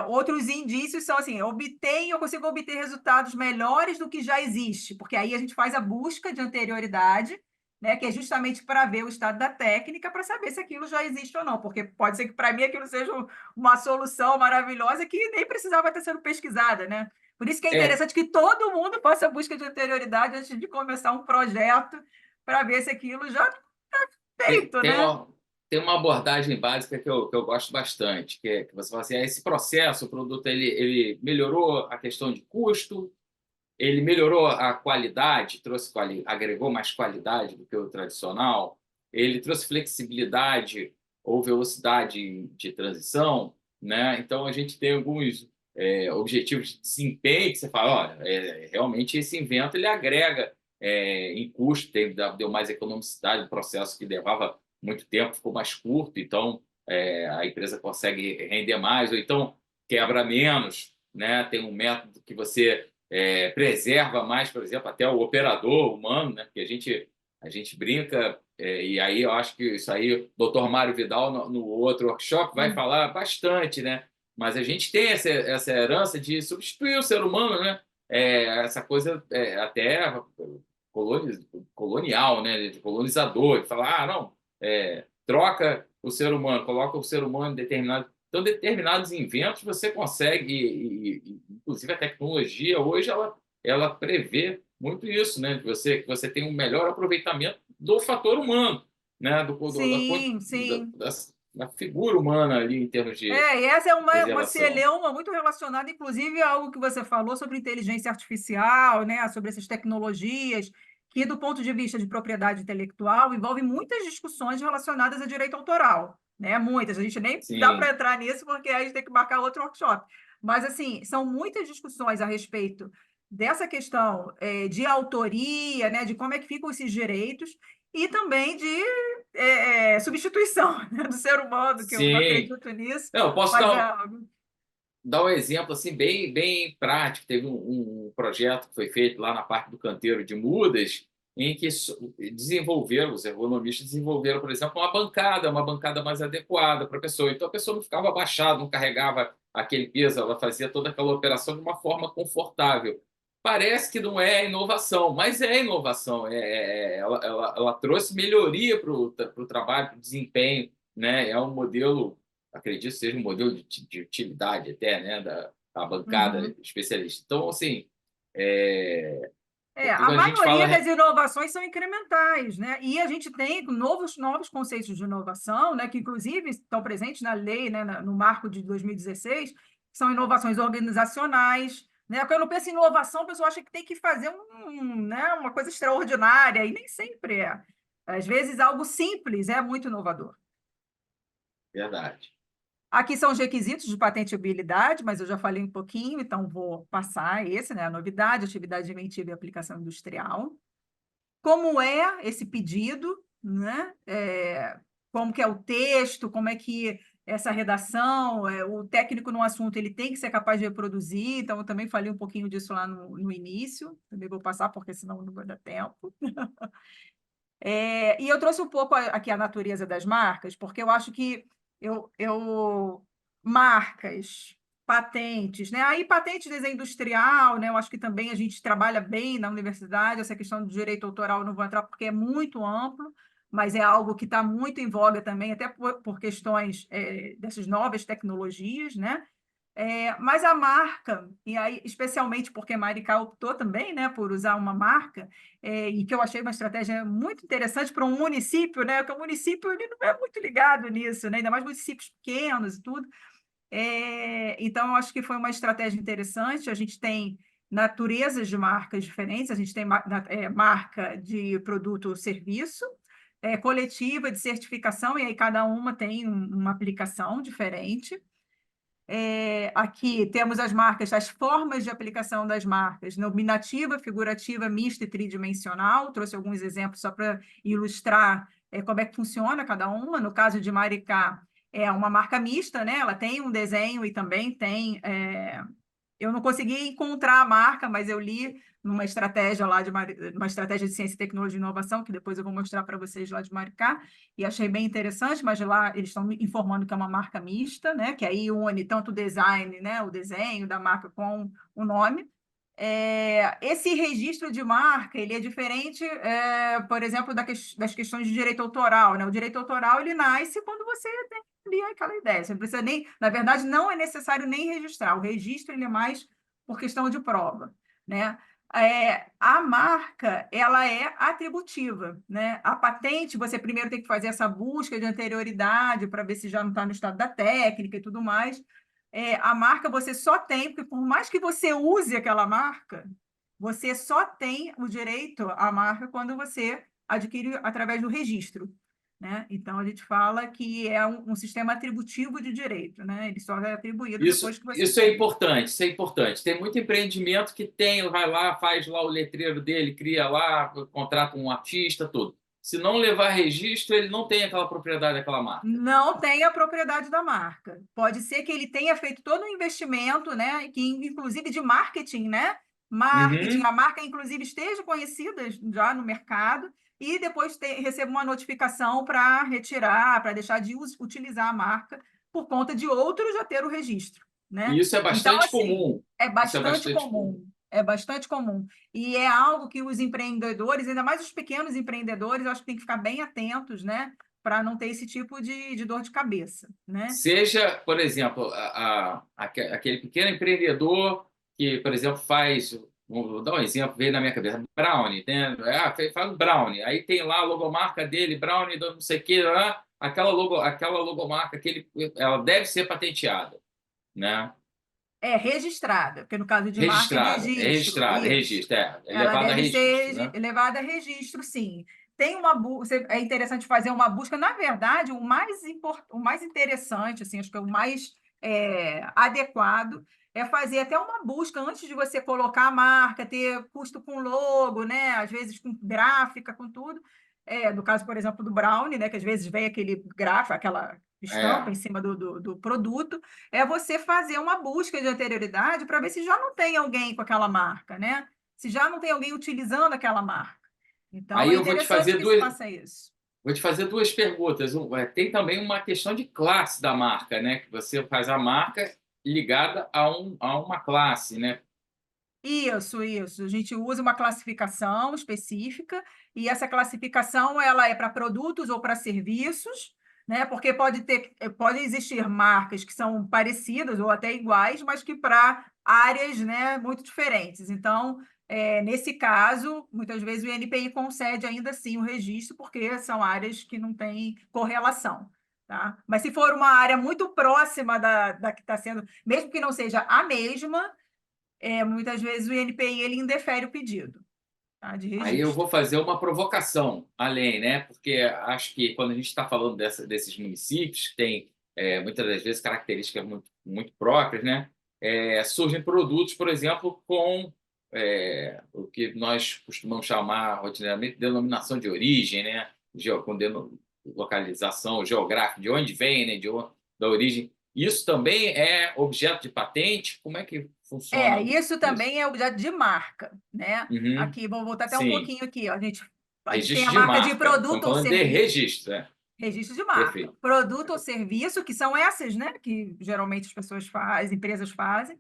outros indícios são assim, eu consigo obter resultados melhores do que já existe, porque aí a gente faz a busca de anterioridade, né, que é justamente para ver o estado da técnica, para saber se aquilo já existe ou não, porque pode ser que para mim aquilo seja uma solução maravilhosa que nem precisava ter sido pesquisada, né? Por isso que é É, interessante que todo mundo faça a busca de anterioridade antes de começar um projeto, para ver se aquilo já está tem, feito, tem né? uma, tem uma abordagem básica que eu gosto bastante, que você fala assim, esse processo, o produto, ele melhorou a questão de custo, ele melhorou a qualidade, agregou mais qualidade do que o tradicional, ele trouxe flexibilidade ou velocidade de transição, né? Então, a gente tem alguns objetivos de desempenho que você fala, olha, realmente esse invento ele agrega em custo, deu mais economicidade, o processo que levava muito tempo ficou mais curto, então a empresa consegue render mais, ou então quebra menos, né? Tem um método que você preserva mais, por exemplo, até o operador humano, né? Porque a gente brinca, e aí eu acho que isso aí o doutor Mário Vidal, no outro workshop, vai Hum. falar bastante, né? Mas a gente tem essa herança de substituir o ser humano, né? Essa coisa até colonial, né? De colonizador, de falar, não, troca o ser humano, coloca o ser humano em determinado. Então, determinados inventos você consegue, inclusive a tecnologia hoje ela prevê muito isso, né? Que você tem um melhor aproveitamento do fator humano, né? Sim, sim. Da figura humana ali em termos de E essa é uma preservação. celeuma muito relacionada, inclusive, a algo que você falou sobre inteligência artificial, né, sobre essas tecnologias, que, do ponto de vista de propriedade intelectual, envolve muitas discussões relacionadas a direito autoral, né? Muitas. A gente nem dá para Sim, entrar nisso, porque aí a gente tem que marcar outro workshop. Mas, assim, são muitas discussões a respeito dessa questão de autoria, né, de como é que ficam esses direitos, e também de substituição, né, do ser humano, que eu não sim. acredito nisso, Não, eu posso mas dar um exemplo assim bem, bem prático. Teve um projeto que foi feito lá na parte do canteiro de mudas, em que desenvolveram, os ergonomistas desenvolveram, por exemplo, uma bancada mais adequada para a pessoa. Então a pessoa não ficava abaixada, não carregava aquele peso, ela fazia toda aquela operação de uma forma confortável. Parece que não é inovação, mas é inovação. Ela trouxe melhoria para o trabalho, para o desempenho, né? É um modelo, acredito que seja um modelo de utilidade até, né, da bancada uhum. especialista. Então, assim, é, Porque A quando a gente fala... maioria das inovações são incrementais, né? E a gente tem novos conceitos de inovação, né? Que inclusive estão presentes na lei, né? No marco de 2016, que são inovações organizacionais, né? Quando eu penso em inovação, o pessoal acha que tem que fazer né? Uma coisa extraordinária, e nem sempre é. Às vezes, algo simples é muito inovador. Verdade. Aqui são os requisitos de patentabilidade, mas eu já falei um pouquinho, então vou passar esse, né? A novidade, atividade inventiva e aplicação industrial. Como é esse pedido, né? Como que é o texto, como é que essa redação, o técnico no assunto ele tem que ser capaz de reproduzir, então eu também falei um pouquinho disso lá no início, também vou passar porque senão não vai dar tempo. E eu trouxe um pouco aqui a natureza das marcas, porque eu acho que marcas, patentes, né? Aí patente de desenho industrial, né? Eu acho que também a gente trabalha bem na universidade, essa questão do direito autoral eu não vou entrar porque é muito amplo, mas é algo que está muito em voga também, até por questões dessas novas tecnologias, né? Mas a marca, e aí, especialmente porque Maricá optou também, né, por usar uma marca, e que eu achei uma estratégia muito interessante para um município, né, porque o município ele não é muito ligado nisso, né, ainda mais municípios pequenos e tudo. Então, eu acho que foi uma estratégia interessante. A gente tem naturezas de marcas diferentes, a gente tem marca de produto ou serviço, coletiva de certificação, e aí cada uma tem uma aplicação diferente. Aqui temos as marcas, as formas de aplicação das marcas, nominativa, figurativa, mista e tridimensional. Trouxe alguns exemplos só para ilustrar como é que funciona cada uma. No caso de Maricá, é uma marca mista, né? Ela tem um desenho e também tem eu não consegui encontrar a marca, mas eu li numa estratégia lá uma estratégia de ciência, tecnologia e inovação, que depois eu vou mostrar para vocês lá de Maricá, e achei bem interessante, mas lá eles estão me informando que é uma marca mista, né? Que aí une tanto o design, né? O desenho da marca com o nome. Esse registro de marca ele é diferente, por exemplo, das questões de direito autoral, né? O direito autoral ele nasce quando você tem ali aquela ideia. Você não precisa nem, na verdade, não é necessário nem registrar. O registro ele é mais por questão de prova, né? A marca ela é atributiva, né? A patente você primeiro tem que fazer essa busca de anterioridade para ver se já não está no estado da técnica e tudo mais. A marca você só tem, porque por mais que você use aquela marca, você só tem o direito à marca quando você adquire através do registro, né? Então, a gente fala que é um sistema atributivo de direito, né? Ele só é atribuído Isso, depois que você isso é tem. importante, isso é importante. Tem muito empreendimento que tem, vai lá, faz lá o letreiro dele, cria lá, contrata um artista, tudo. Se não levar registro, ele não tem aquela propriedade daquela marca. Não tem a propriedade da marca. Pode ser que ele tenha feito todo um investimento, né? Que inclusive de marketing, né? Marketing, Uhum. a marca inclusive esteja conhecida já no mercado e depois receba uma notificação para retirar, para deixar de utilizar a marca por conta de outro já ter o registro, E né? isso é Então, bastante assim, comum. é Isso é bastante bastante comum. comum. É bastante comum. E é algo que os empreendedores, ainda mais os pequenos empreendedores, eu acho que tem que ficar bem atentos, né? Para não ter esse tipo de dor de cabeça, né? Seja, por exemplo, aquele pequeno empreendedor que, por exemplo, faz, vou dar um exemplo, veio na minha cabeça, Brownie, né? Faz Brownie, aí tem lá a logomarca dele, Brownie, do não sei o quê, lá, aquela logomarca, ela deve ser patenteada, né? É registrada, porque no caso de marca é Registrada, é registro, registrada, é isso. registro, é Ela levada a deve registro, ser né? levada a registro, sim. Tem é interessante fazer uma busca. Na verdade, o mais interessante, assim, acho que é o mais adequado, é fazer até uma busca antes de você colocar a marca, ter custo com logo, né? Às vezes com gráfica, com tudo. No caso, por exemplo, do Brownie, né? Que às vezes vem aquele gráfico, aquela estampa É. em cima do produto, é você fazer uma busca de anterioridade para ver se já não tem alguém com aquela marca, né? Se já não tem alguém utilizando aquela marca. Então, Aí é eu interessante que se faça isso. vou te fazer duas perguntas. Tem também uma questão de classe da marca, né? Que você faz a marca ligada a uma classe, né? Isso, isso. A gente usa uma classificação específica e essa classificação ela é para produtos ou para serviços, né? Porque pode existir marcas que são parecidas ou até iguais, mas que para áreas, né, muito diferentes. Então, Nesse caso, muitas vezes o INPI concede ainda assim o registro, porque são áreas que não têm correlação. Tá? Mas se for uma área muito próxima da que está sendo, mesmo que não seja a mesma, muitas vezes o INPI ele indefere o pedido, tá, de Aí eu registro. vou fazer uma provocação além, né? Porque acho que quando a gente está falando desses municípios, que têm muitas das vezes características muito próprias, né? Surgem produtos, por exemplo, com o que nós costumamos chamar rotineiramente de denominação de origem, né? Com localização geográfica, de onde vem, né? Da origem. Isso também é objeto de patente? Como é que funciona Isso isso? também é objeto de marca, né? Uhum. Aqui, vamos voltar até um Sim. pouquinho aqui, ó. A gente tem a Registro de marca de marca. produto Estamos ou falando de serviço, registro, né? registro de marca. Perfeito. Produto ou serviço, que são essas, né? Que geralmente as pessoas fazem, as empresas fazem.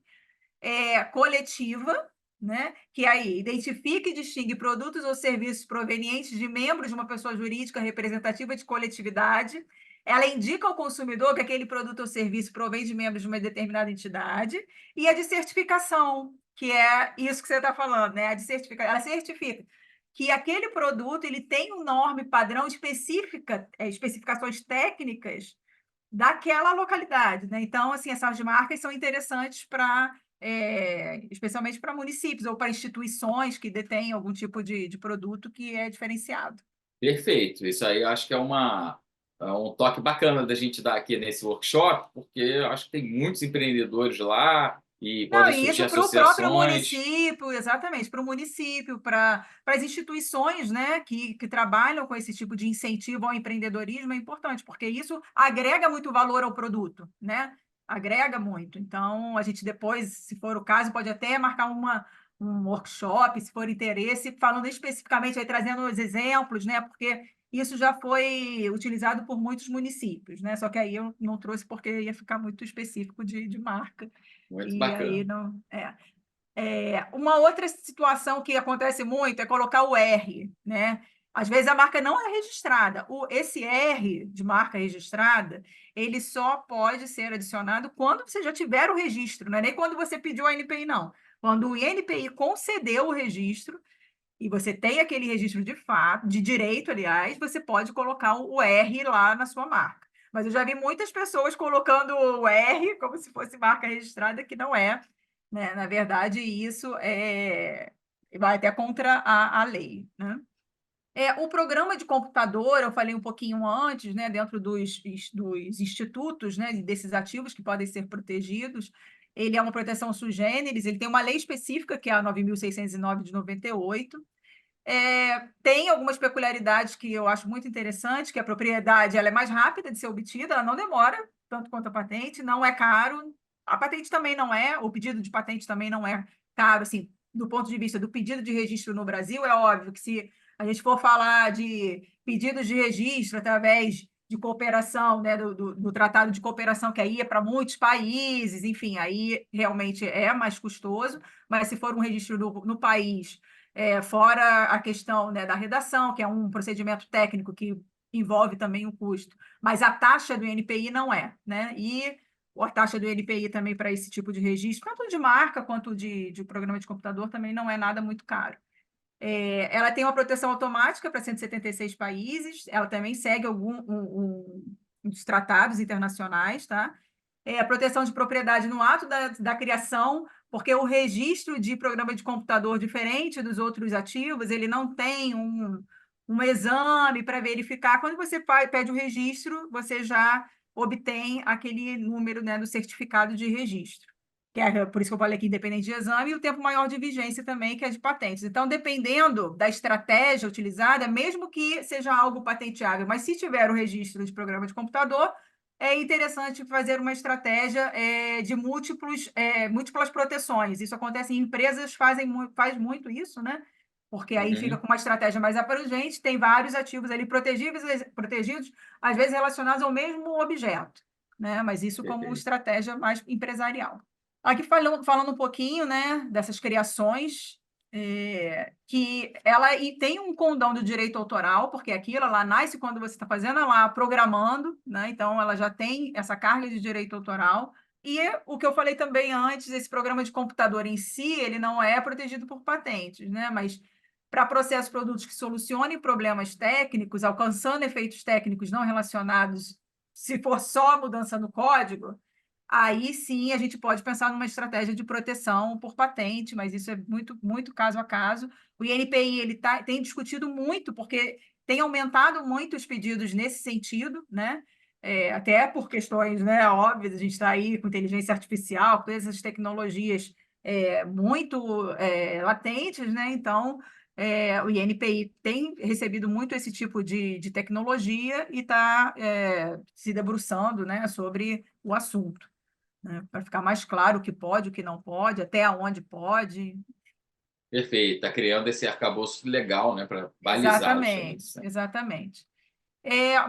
Coletiva, né? Que aí identifica e distingue produtos ou serviços provenientes de membros de uma pessoa jurídica representativa de coletividade. Ela indica ao consumidor que aquele produto ou serviço provém de membros de uma determinada entidade. E a de certificação, que é isso que você está falando, né? A de certificação, ela certifica que aquele produto ele tem um norma padrão específica, especificações técnicas daquela localidade, né? Então, assim, essas marcas são interessantes para, especialmente para municípios ou para instituições que detêm algum tipo de produto que é diferenciado. Perfeito. Isso aí eu acho que é um toque bacana da gente dar aqui nesse workshop, porque eu acho que tem muitos empreendedores lá e Não, podem e surgir isso para o próprio associações. município, exatamente, para o município, para as instituições, né, que trabalham com esse tipo de incentivo ao empreendedorismo é importante, porque isso agrega muito valor ao produto, né? Agrega muito. Então, a gente depois, se for o caso, pode até marcar um workshop, se for interesse, falando especificamente, aí, trazendo os exemplos, né? Porque isso já foi utilizado por muitos municípios, né? Só que aí eu não trouxe porque ia ficar muito específico de marca. Muito E aí bacana. não. Uma outra situação que acontece muito é colocar o R, né? Às vezes a marca não é registrada. Esse R de marca registrada, ele só pode ser adicionado quando você já tiver o registro, não é nem quando você pediu a NPI, não. Quando o INPI concedeu o registro e você tem aquele registro de fato, de direito, aliás, você pode colocar o R lá na sua marca. Mas eu já vi muitas pessoas colocando o R como se fosse marca registrada, que não é, né? Na verdade, isso vai até contra a lei, né? O programa de computador, eu falei um pouquinho antes, né, dentro dos institutos, né, desses ativos que podem ser protegidos, ele é uma proteção sui generis, ele tem uma lei específica, que é a 9.609 de 98. Tem algumas peculiaridades que eu acho muito interessantes, que a propriedade ela é mais rápida de ser obtida, ela não demora tanto quanto a patente, não é caro, a patente também não é, o pedido de patente também não é caro, assim, do ponto de vista do pedido de registro no Brasil, é óbvio que se a gente for falar de pedidos de registro através de cooperação, né, do Tratado de Cooperação, que aí é para muitos países, enfim, aí realmente é mais custoso, mas se for um registro no país, fora a questão, né, da redação, que é um procedimento técnico que envolve também o custo, mas a taxa do INPI não é, né? E a taxa do INPI também para esse tipo de registro, tanto de marca quanto de programa de computador, também não é nada muito caro. Ela tem uma proteção automática para 176 países, ela também segue dos tratados internacionais, tá? A proteção de propriedade no ato da criação, porque o registro de programa de computador, diferente dos outros ativos, ele não tem um exame para verificar. Quando você pede o registro, você já obtém aquele número, né, do certificado de registro. Que é por isso que eu falei aqui, independente de exame, e o tempo maior de vigência também, que é de patentes. Então, dependendo da estratégia utilizada, mesmo que seja algo patenteável, mas se tiver o registro de programa de computador, é interessante fazer uma estratégia de múltiplas proteções. Isso acontece em empresas, faz muito isso, né? Porque aí fica Uhum. com uma estratégia mais abrangente, tem vários ativos ali protegidos, às vezes relacionados ao mesmo objeto, né? Mas isso como Perfeito. estratégia mais empresarial. Aqui falando um pouquinho, né, dessas criações, que ela tem um condão do direito autoral, porque aquilo ela nasce quando você está fazendo ela programando, né? Então ela já tem essa carga de direito autoral, E o que eu falei também antes, esse programa de computador em si, ele não é protegido por patentes, né? Mas para processos, produtos que solucionem problemas técnicos, alcançando efeitos técnicos não relacionados, se for só mudança no código, aí sim a gente pode pensar numa estratégia de proteção por patente, mas isso é muito, muito caso a caso. O INPI tem discutido muito, porque tem aumentado muito os pedidos nesse sentido, né? Até por questões, né, óbvias, a gente está aí com inteligência artificial, com todas essas tecnologias muito latentes, né? Então, o INPI tem recebido muito esse tipo de tecnologia e está se debruçando, né, sobre o assunto, né, para ficar mais claro o que pode, o que não pode, até onde pode. Perfeito, está criando esse arcabouço legal, né, para balizar Exatamente, justamente isso. exatamente.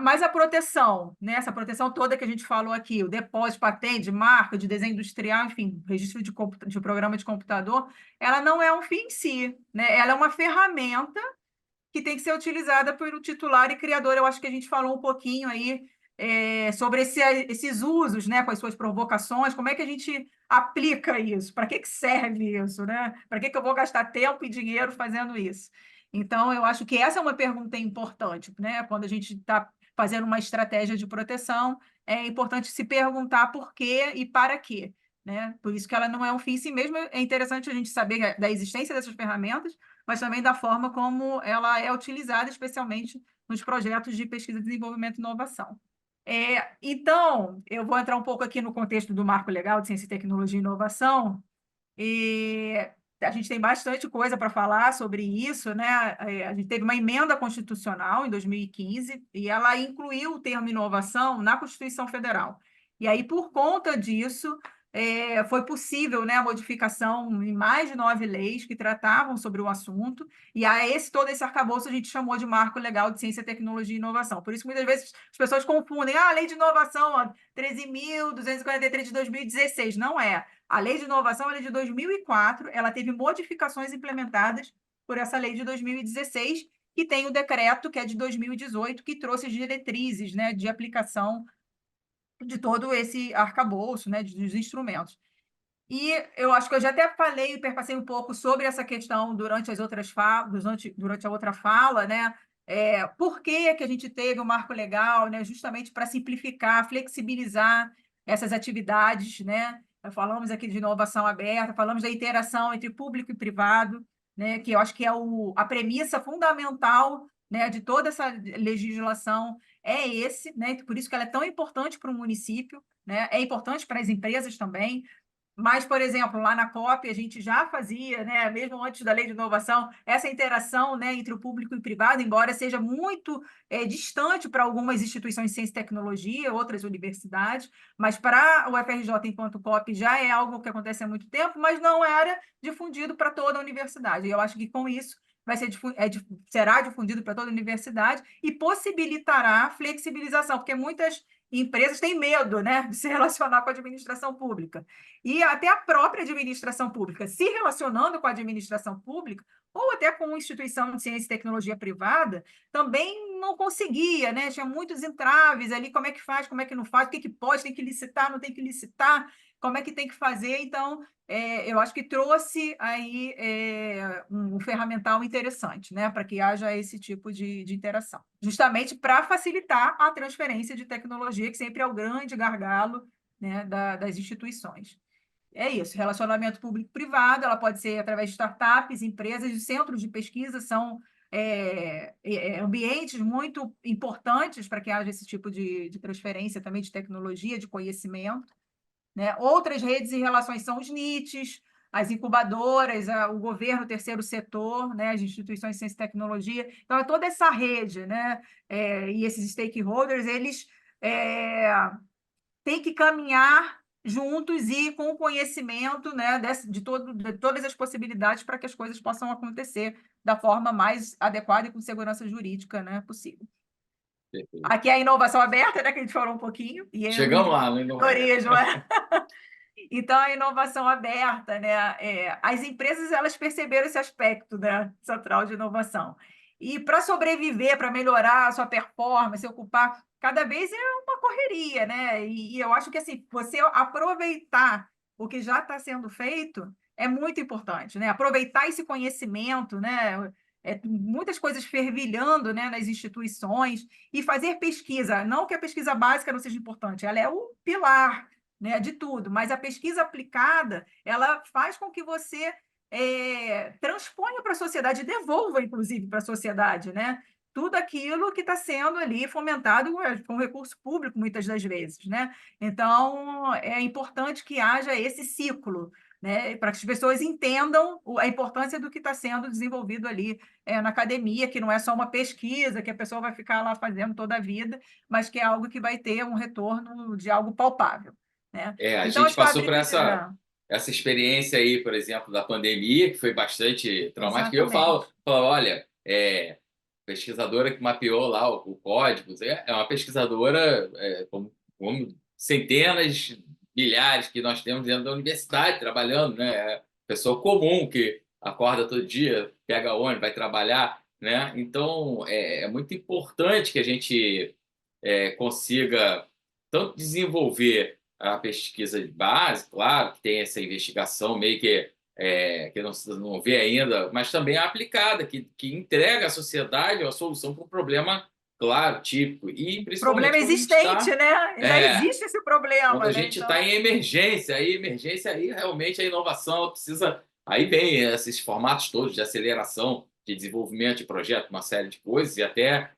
Mas a proteção, né? Essa proteção toda que a gente falou aqui, o depósito, patente, de marca, de desenho industrial, enfim, registro de programa de computador, ela não é um fim em si, né? Ela é uma ferramenta que tem que ser utilizada pelo titular e criador. Eu acho que a gente falou um pouquinho aí sobre esses usos, né, com as suas provocações, como é que a gente aplica isso? Para que serve isso, né? Para que eu vou gastar tempo e dinheiro fazendo isso? Então, eu acho que essa é uma pergunta importante, né? Quando a gente está fazendo uma estratégia de proteção, é importante se perguntar por quê e para quê, né? Por isso que ela não é um fim em si mesmo. É interessante a gente saber da existência dessas ferramentas, mas também da forma como ela é utilizada, especialmente nos projetos de pesquisa, desenvolvimento e inovação. Então, eu vou entrar um pouco aqui no contexto do Marco Legal de Ciência, Tecnologia e Inovação, e a gente tem bastante coisa para falar sobre isso, né? A gente teve uma emenda constitucional em 2015 e ela incluiu o termo inovação na Constituição Federal. E aí, por conta disso, foi possível, né, a modificação em mais de 9 leis que tratavam sobre o assunto, e a todo esse arcabouço a gente chamou de Marco Legal de Ciência, Tecnologia e Inovação. Por isso, muitas vezes, as pessoas confundem, a lei de inovação, ó, 13.243 de 2016. Não é. A lei de inovação ela é de 2004, ela teve modificações implementadas por essa lei de 2016, que tem o decreto, que é de 2018, que trouxe as diretrizes, né, de aplicação de todo esse arcabouço, né, dos instrumentos. E eu acho que eu já até falei e perpassei um pouco sobre essa questão durante as outras falas, durante a outra fala, né? Por que a gente teve o marco legal, né? Justamente para simplificar, flexibilizar essas atividades, né? Falamos aqui de inovação aberta, falamos da interação entre público e privado, né? Que eu acho que é a premissa fundamental, né, de toda essa legislação é esse, né? Por isso que ela é tão importante para o município, né? É importante para as empresas também. Mas, por exemplo, lá na COP a gente já fazia, né, mesmo antes da lei de inovação, essa interação, né, entre o público e o privado, embora seja muito distante para algumas instituições de ciência e tecnologia, outras universidades, mas para o FRJ enquanto COP já é algo que acontece há muito tempo, mas não era difundido para toda a universidade. E eu acho que com isso vai ser, será difundido para toda a universidade e possibilitará flexibilização, porque muitas empresas têm medo, né, de se relacionar com a administração pública. E até a própria administração pública, se relacionando com a administração pública, ou até com uma instituição de ciência e tecnologia privada, também não conseguia, né? Tinha muitos entraves ali, como é que faz, como é que não faz, o que pode, tem que licitar, não tem que licitar, como é que tem que fazer. Então, eu acho que trouxe aí um ferramental interessante, né? Para que haja esse tipo de interação. Justamente para facilitar a transferência de tecnologia, que sempre é o grande gargalo, né, das instituições. É isso, relacionamento público-privado, ela pode ser através de startups, empresas, de centros de pesquisa, são ambientes muito importantes para que haja esse tipo de transferência também de tecnologia, de conhecimento, né? Outras redes e relações são os NITs, as incubadoras, o governo, o terceiro setor, né? As instituições de ciência e tecnologia. Então, é toda essa rede, né? E esses stakeholders, eles têm que caminhar juntos e com o conhecimento, né, de todas as possibilidades para que as coisas possam acontecer da forma mais adequada e com segurança jurídica, né, possível. Perfeito. Aqui é a inovação aberta, né, que a gente falou um pouquinho, e o Chegamos lá, no inovação. empreendedorismo, é. Então, a inovação aberta, né, as empresas elas perceberam esse aspecto, né, central de inovação. E para sobreviver, para melhorar a sua performance, ocupar, cada vez é uma correria, né? E eu acho que assim, você aproveitar o que já está sendo feito é muito importante, né? Aproveitar esse conhecimento, né? Muitas coisas fervilhando, né, nas instituições e fazer pesquisa. Não que a pesquisa básica não seja importante, ela é o pilar, né, de tudo, mas a pesquisa aplicada, ela faz com que você transponha para a sociedade, devolva, inclusive, para a sociedade, né? Tudo aquilo que está sendo ali fomentado com recurso público, muitas das vezes, né? Então, é importante que haja esse ciclo, né? Para que as pessoas entendam a importância do que está sendo desenvolvido ali na academia, que não é só uma pesquisa que a pessoa vai ficar lá fazendo toda a vida, mas que é algo que vai ter um retorno de algo palpável, né? A Então, gente acho que passou por abrir... essa experiência aí, por exemplo, da pandemia, que foi bastante traumática. E eu Exatamente. falo, olha, pesquisadora que mapeou lá o código, é uma pesquisadora como centenas, milhares que nós temos dentro da universidade trabalhando, né? Pessoa comum que acorda todo dia, pega ônibus, vai trabalhar, né? Então, é muito importante que a gente consiga tanto desenvolver a pesquisa de base, claro, que tem essa investigação meio que não vê ainda, mas também a aplicada, que entrega à sociedade a solução para um problema, claro, típico. E Problema principalmente existente, né? Já é, existe esse quando problema, a né? gente está Então, em emergência, aí realmente a inovação ela precisa. Aí vem esses formatos todos de aceleração, de desenvolvimento de projeto, uma série de coisas, e até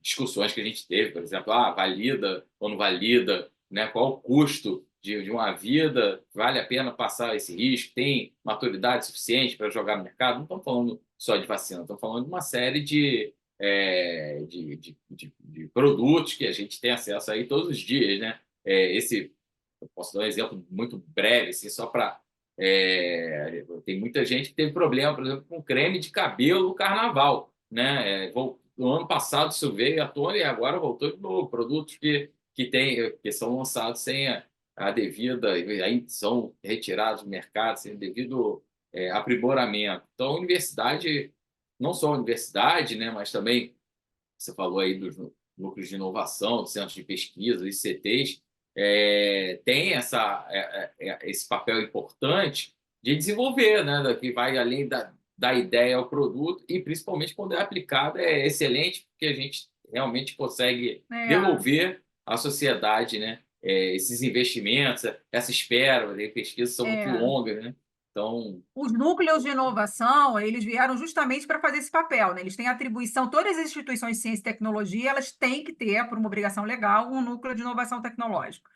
discussões que a gente teve, por exemplo, valida ou não valida, né? Qual o custo de uma vida, vale a pena passar esse risco, tem maturidade suficiente para jogar no mercado? Não estamos falando só de vacina, estamos falando de uma série de produtos que a gente tem acesso aí todos os dias, né? Eu posso dar um exemplo muito breve, assim, só para. Tem muita gente que teve problema, por exemplo, com creme de cabelo no carnaval, né? No ano passado isso veio à tona e agora voltou de novo. Produtos que são lançados sem a devida, aí são retirados do mercado sem devido aprimoramento. Então, a universidade, não só a universidade, né, mas também você falou aí dos núcleos de inovação, centros de pesquisa, ICTs, tem esse papel importante de desenvolver, né, que vai além da ideia ao produto e, principalmente, quando é aplicado, é excelente, porque a gente realmente consegue é, devolver à sociedade, né, esses investimentos, essa espera, as pesquisas são muito é, longas, né? Então, os núcleos de inovação, eles vieram justamente para fazer esse papel, né? Eles têm atribuição, todas as instituições de ciência e tecnologia, elas têm que ter, por uma obrigação legal, um núcleo de inovação tecnológica.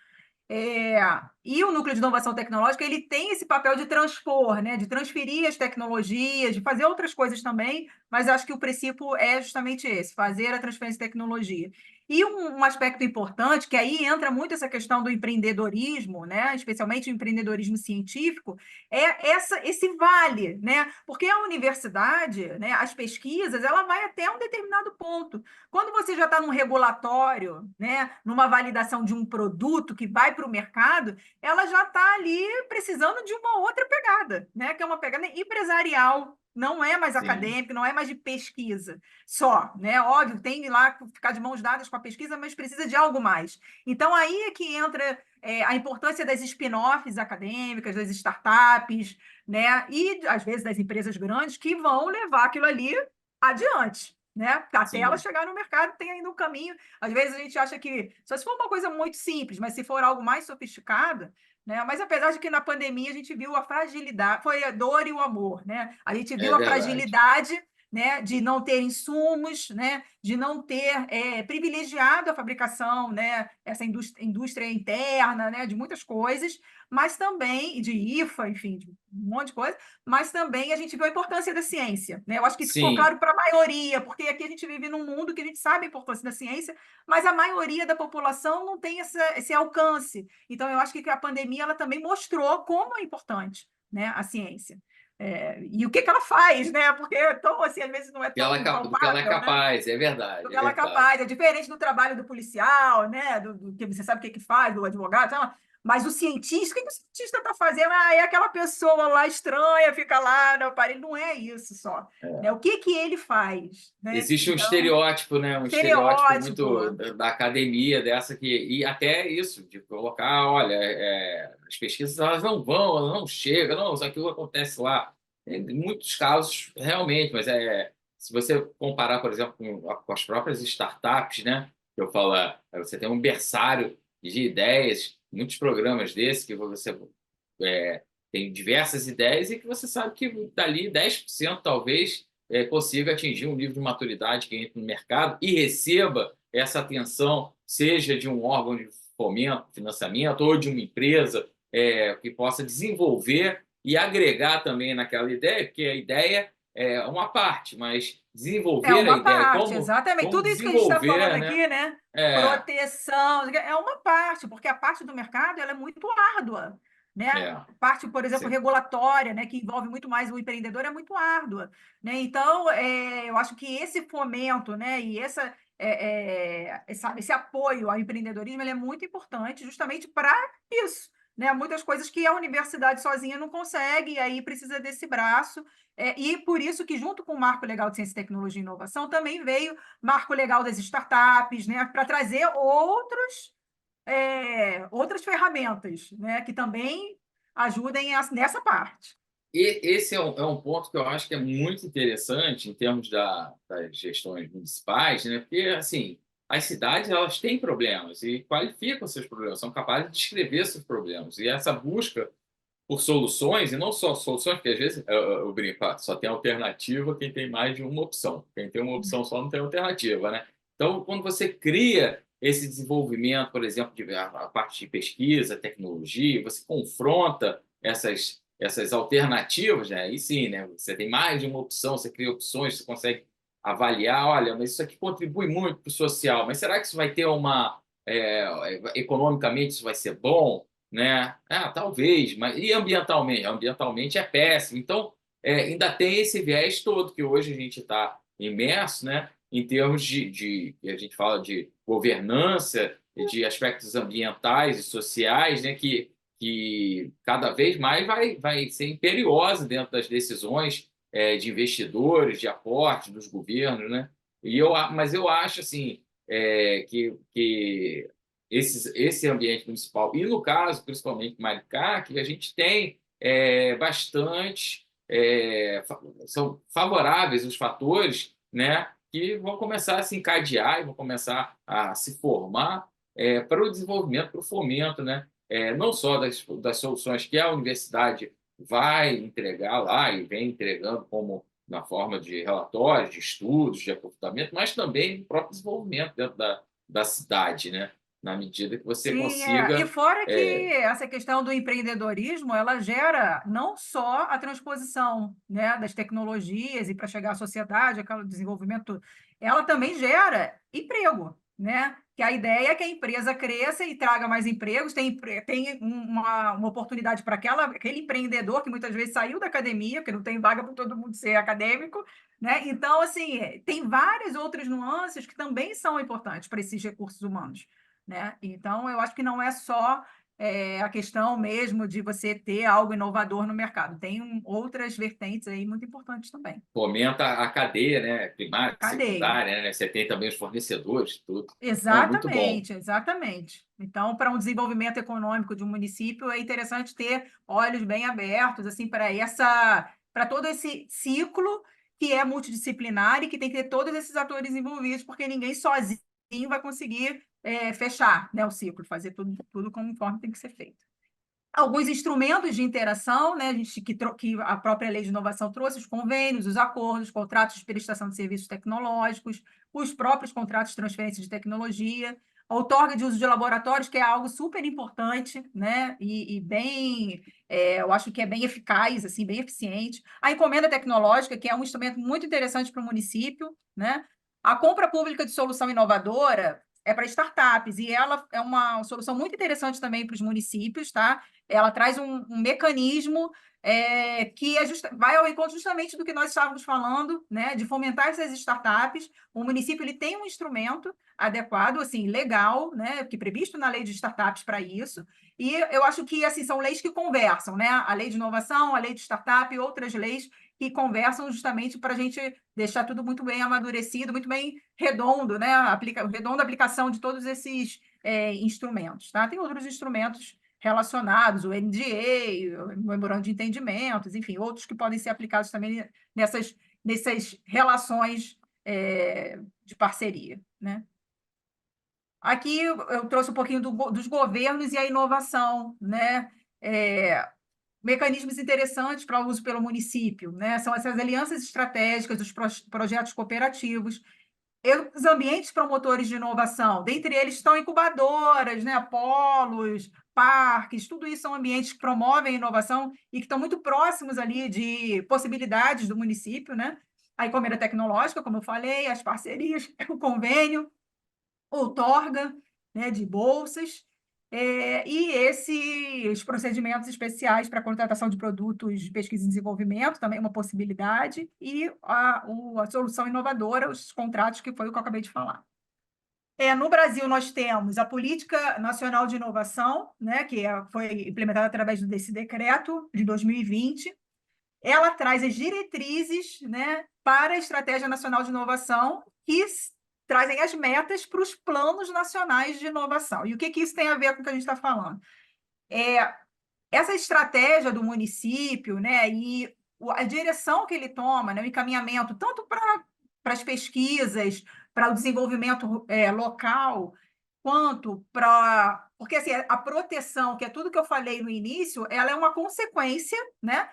É, e o núcleo de inovação tecnológica ele tem esse papel de transpor, né, de transferir as tecnologias, de fazer outras coisas também, mas acho que o princípio é justamente esse, fazer a transferência de tecnologia. E um aspecto importante, que aí entra muito essa questão do empreendedorismo, né, especialmente o empreendedorismo científico, é esse vale, né, porque a universidade, né, as pesquisas, ela vai até um determinado ponto. Quando você já está num regulatório, né, numa validação de um produto que vai para o mercado, ela já está ali precisando de uma outra pegada, né, que é uma pegada empresarial, não é mais sim, acadêmica, não é mais de pesquisa só, né? Óbvio, tem lá que ficar de mãos dadas com a pesquisa, mas precisa de algo mais. Então, aí é que entra a importância das spin-offs acadêmicas, das startups, né? E, às vezes, das empresas grandes que vão levar aquilo ali adiante, né? Até ela sim. chegar no mercado, tem ainda um caminho. Às vezes a gente acha que só se for uma coisa muito simples, mas se for algo mais sofisticado, né? Mas apesar de que na pandemia a gente viu a fragilidade, foi a dor e o amor, né? A gente É viu a verdade. fragilidade, né, de não ter insumos, né, de não ter privilegiado a fabricação, né, essa indústria interna, né, de muitas coisas, mas também de IFA, enfim, de um monte de coisa, mas também a gente viu a importância da ciência, né? Eu acho que isso ficou Sim, claro para a maioria, porque aqui a gente vive num mundo que a gente sabe a importância da ciência, mas a maioria da população não tem esse alcance. Então, eu acho que a pandemia ela também mostrou como é importante, né, a ciência. E o que ela faz, né? Porque tão, assim, às vezes não é tão do que ela é palpável, né? capaz, é Do verdade, que é ela é verdade. capaz. É diferente do trabalho do policial, né? Do que você sabe o que faz, do advogado, sabe? Mas o cientista, o que que o cientista está fazendo? Ah, é aquela pessoa lá estranha, fica lá no aparelho. Não é isso só, né? O que que ele faz, né? Existe um Então, estereótipo, né? Um estereótipo muito estereótipo. da academia dessa e até isso de colocar, olha, as pesquisas elas não vão, elas não chegam, não, isso aquilo acontece lá. Em muitos casos, realmente, mas se você comparar, por exemplo, com as próprias startups, né? Eu falo, você tem um berçário de ideias, muitos programas desses que você tem diversas ideias e que você sabe que dali 10% talvez consiga atingir um nível de maturidade que entre no mercado e receba essa atenção, seja de um órgão de fomento, financiamento, ou de uma empresa que possa desenvolver e agregar também naquela ideia, porque a ideia é uma parte, mas É desenvolver a uma ideia, parte, exatamente. como Tudo isso que a gente está falando desenvolver, né? aqui, né? É, Proteção, é uma parte, porque a parte do mercado ela é muito árdua, né? é, A parte, por exemplo, sim. regulatória, né, que envolve muito mais o empreendedor, é muito árdua, né? Então, eu acho que esse fomento, né, e esse apoio ao empreendedorismo ele é muito importante justamente para isso, né? Muitas coisas que a universidade sozinha não consegue, e aí precisa desse braço. E por isso que, junto com o Marco Legal de Ciência, Tecnologia e Inovação, também veio Marco Legal das Startups, né, para trazer outras ferramentas, né, que também ajudem nessa parte. E esse é um ponto que eu acho que é muito interessante em termos das gestões municipais, né? Porque, assim, as cidades elas têm problemas e qualificam seus problemas, são capazes de descrever seus problemas. E essa busca por soluções, e não só soluções, porque às vezes eu brinco, só tem alternativa quem tem mais de uma opção. Quem tem uma opção só não tem alternativa, né? Então, quando você cria esse desenvolvimento, por exemplo, a parte de pesquisa, tecnologia, você confronta essas alternativas, né? Aí sim, né? Você tem mais de uma opção, você cria opções, você consegue avaliar, olha, mas isso aqui contribui muito para o social, mas será que isso vai ter economicamente isso vai ser bom? Né? Talvez, mas e ambientalmente? Ambientalmente é péssimo. Então, ainda tem esse viés todo que hoje a gente está imerso, né? Em termos a gente fala de governança, de aspectos ambientais e sociais, né? Que cada vez mais vai ser imperiosa dentro das decisões de investidores, de aporte dos governos, né? Mas eu acho assim que esse ambiente municipal, e no caso, principalmente Maricá, que a gente tem bastante, são favoráveis os fatores, né, que vão começar a se encadear e vão começar a se formar para o desenvolvimento, para o fomento, né, não só das soluções que a universidade vai entregar lá e vem entregando como na forma de relatórios, de estudos, de aprofundamento, mas também no próprio desenvolvimento dentro da cidade, né? Na medida que você Sim, e consiga. fora que é, essa questão do empreendedorismo, ela gera não só a transposição, né, das tecnologias e para chegar à sociedade, aquele desenvolvimento, ela também gera emprego, né? Que a ideia é que a empresa cresça e traga mais empregos, tem uma oportunidade para aquele empreendedor que muitas vezes saiu da academia, porque não tem vaga para todo mundo ser acadêmico, né? Então, assim, tem várias outras nuances que também são importantes para esses recursos humanos, né? Então, eu acho que não é só a questão mesmo de você ter algo inovador no mercado. Tem outras vertentes aí muito importantes também. fomenta a cadeia, né? A Primária, cadeia. secundária, né? Você tem também os fornecedores, tudo. Não, muito bom. Exatamente, exatamente. Então, para um desenvolvimento econômico de um município, é interessante ter olhos bem abertos, assim, para todo esse ciclo que é multidisciplinar e que tem que ter todos esses atores envolvidos, porque ninguém sozinho vai conseguir fechar, né, o ciclo, fazer tudo conforme tem que ser feito. Alguns instrumentos de interação, né, que a própria lei de inovação trouxe, os convênios, os acordos, contratos de prestação de serviços tecnológicos, os próprios contratos de transferência de tecnologia, a outorga de uso de laboratórios, que é algo super importante, né, e bem, eu acho que é bem eficaz, assim, bem eficiente. A encomenda tecnológica, que é um instrumento muito interessante para o município, né? A compra pública de solução inovadora é para startups, e ela é uma solução muito interessante também para os municípios, tá? Ela traz um mecanismo que vai ao encontro justamente do que nós estávamos falando, né, de fomentar essas startups. O município ele tem um instrumento, adequado, assim, legal, né, que previsto na lei de startups para isso, e eu acho que, assim, são leis que conversam, né, a lei de inovação, a lei de startup e outras leis que conversam justamente para a gente deixar tudo muito bem amadurecido, muito bem redondo, né, redonda a aplicação de todos esses instrumentos, tá? Tem outros instrumentos relacionados, o NDA, o Memorando de Entendimentos, enfim, outros que podem ser aplicados também nessas relações de parceria, né? Aqui eu trouxe um pouquinho dos governos e a inovação, né? Mecanismos interessantes para o uso pelo município, né? São essas alianças estratégicas, os projetos cooperativos, os ambientes promotores de inovação, dentre eles estão incubadoras, né? Polos, parques, tudo isso são ambientes que promovem a inovação e que estão muito próximos ali de possibilidades do município, né? A encomenda tecnológica, como eu falei, as parcerias, o convênio, outorga, né, de bolsas, e esses procedimentos especiais para a contratação de produtos de pesquisa e desenvolvimento, também uma possibilidade, e a solução inovadora, os contratos, que foi o que eu acabei de falar. No Brasil, nós temos a Política Nacional de Inovação, né, que foi implementada através desse decreto de 2020. Ela traz as diretrizes, né, para a Estratégia Nacional de Inovação, que trazem as metas para os planos nacionais de inovação. E o que isso tem a ver com o que a gente está falando? Essa estratégia do município, né, e a direção que ele toma, né, o encaminhamento, tanto para as pesquisas, para o desenvolvimento local, quanto para... Porque assim, a proteção, que é tudo que eu falei no início, ela é uma consequência, né,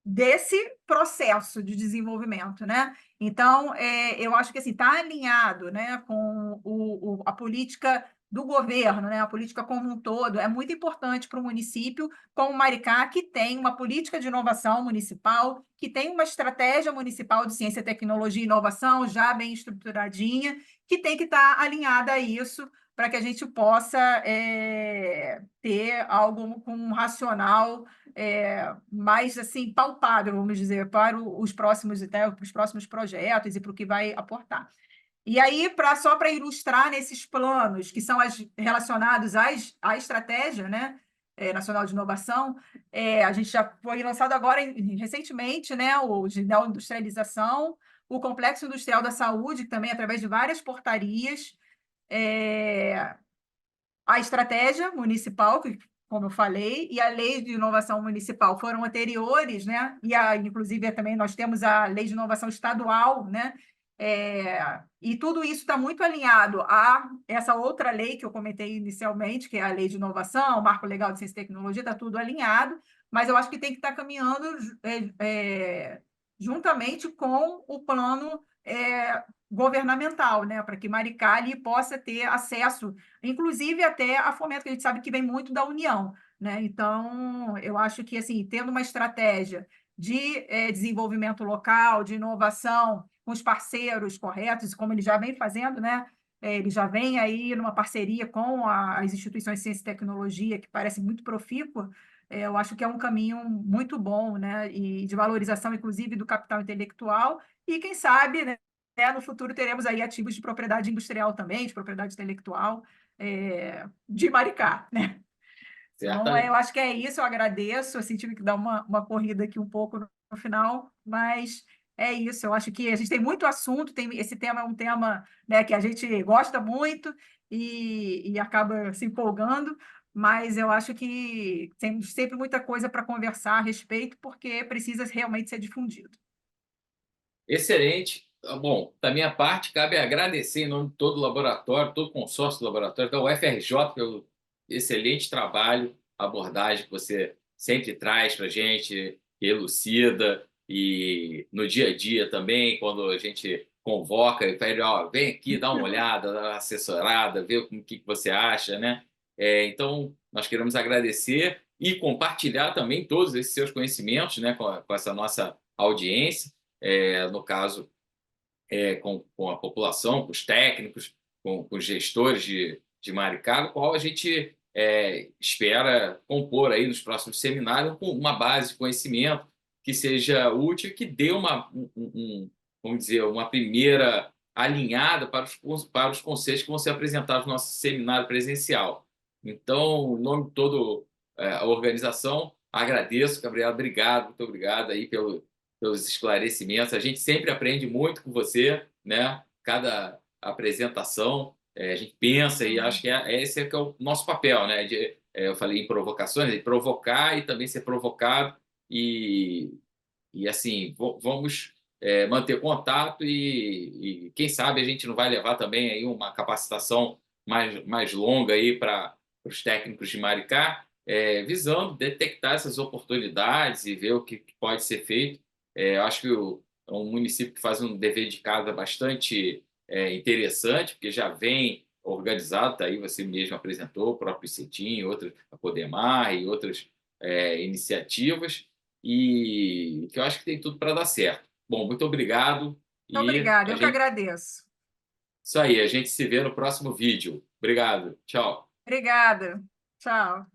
desse processo de desenvolvimento, né? Então, eu acho que assim está alinhado, né, com a política do governo, né, a política como um todo. É muito importante para o município como Maricá, que tem uma política de inovação municipal, que tem uma estratégia municipal de ciência, tecnologia e inovação já bem estruturadinha, que tem que estar alinhada a isso para que a gente possa ter algo com um racional mais assim palpável, vamos dizer, para os próximos, para os próximos projetos e para o que vai aportar. E aí, só para ilustrar nesses planos, que são relacionados à estratégia, né, nacional de inovação, a gente já foi lançado agora, recentemente, né, o de industrialização, o Complexo Industrial da Saúde, também através de várias portarias, a estratégia municipal, que, como eu falei, e a lei de inovação municipal foram anteriores, né? E inclusive também nós temos a lei de inovação estadual, né? E tudo isso está muito alinhado a essa outra lei que eu comentei inicialmente, que é a lei de inovação, o marco legal de ciência e tecnologia, está tudo alinhado, mas eu acho que tem que estar caminhando juntamente com o plano governamental, né, para que Maricá ali possa ter acesso, inclusive até a fomento, que a gente sabe que vem muito da União, né? Então, eu acho que, assim, tendo uma estratégia de desenvolvimento local, de inovação, com os parceiros corretos, como ele já vem fazendo, né? Ele já vem aí numa parceria com as instituições de ciência e tecnologia, que parece muito profícua. Eu acho que é um caminho muito bom, né? E de valorização, inclusive, do capital intelectual, e quem sabe, né, no futuro teremos aí ativos de propriedade industrial também, de propriedade intelectual, de Maricá, né? Então, eu Certamente. acho que é isso, eu agradeço, assim, tive que dar uma corrida aqui um pouco no final, mas é isso, eu acho que a gente tem muito assunto, esse tema é um tema, né, que a gente gosta muito e acaba se empolgando, mas eu acho que tem sempre muita coisa para conversar a respeito, porque precisa realmente ser difundido. Excelente. Bom, da minha parte, cabe agradecer em nome de todo o laboratório, todo o consórcio do laboratório, da UFRJ, pelo excelente trabalho, abordagem que você sempre traz para a gente, elucida, e no dia a dia também, quando a gente convoca e pede, ó, vem aqui, dá uma olhada, dá uma assessorada, vê o que você acha, né? Então, nós queremos agradecer e compartilhar também todos esses seus conhecimentos, né, com essa nossa audiência, no caso, com a população, com os técnicos, com os gestores de Maricá, o qual a gente espera compor aí nos próximos seminários com uma base de conhecimento que seja útil e que dê vamos dizer, uma primeira alinhada para os conceitos que vão ser apresentados no nosso seminário presencial. Então, em nome de toda a organização, agradeço, Gabriela, obrigado, muito obrigado aí pelos esclarecimentos. A gente sempre aprende muito com você, né? Cada apresentação, a gente pensa e acho que esse é que é o nosso papel, né? Eu falei em provocações, de provocar e também ser provocado e assim, vamos manter contato e quem sabe a gente não vai levar também aí uma capacitação mais longa aí para os técnicos de Maricá, visando detectar essas oportunidades e ver o que pode ser feito. Eu acho que é um município que faz um dever de casa bastante interessante, porque já vem organizado, tá aí você mesmo apresentou, o próprio CETIM, outras, a Podemar e outras iniciativas, e que eu acho que tem tudo para dar certo. Bom, muito obrigado Muito e obrigada, a eu que gente agradeço. isso aí, a gente se vê no próximo vídeo. Obrigado. Tchau. Obrigada. Tchau.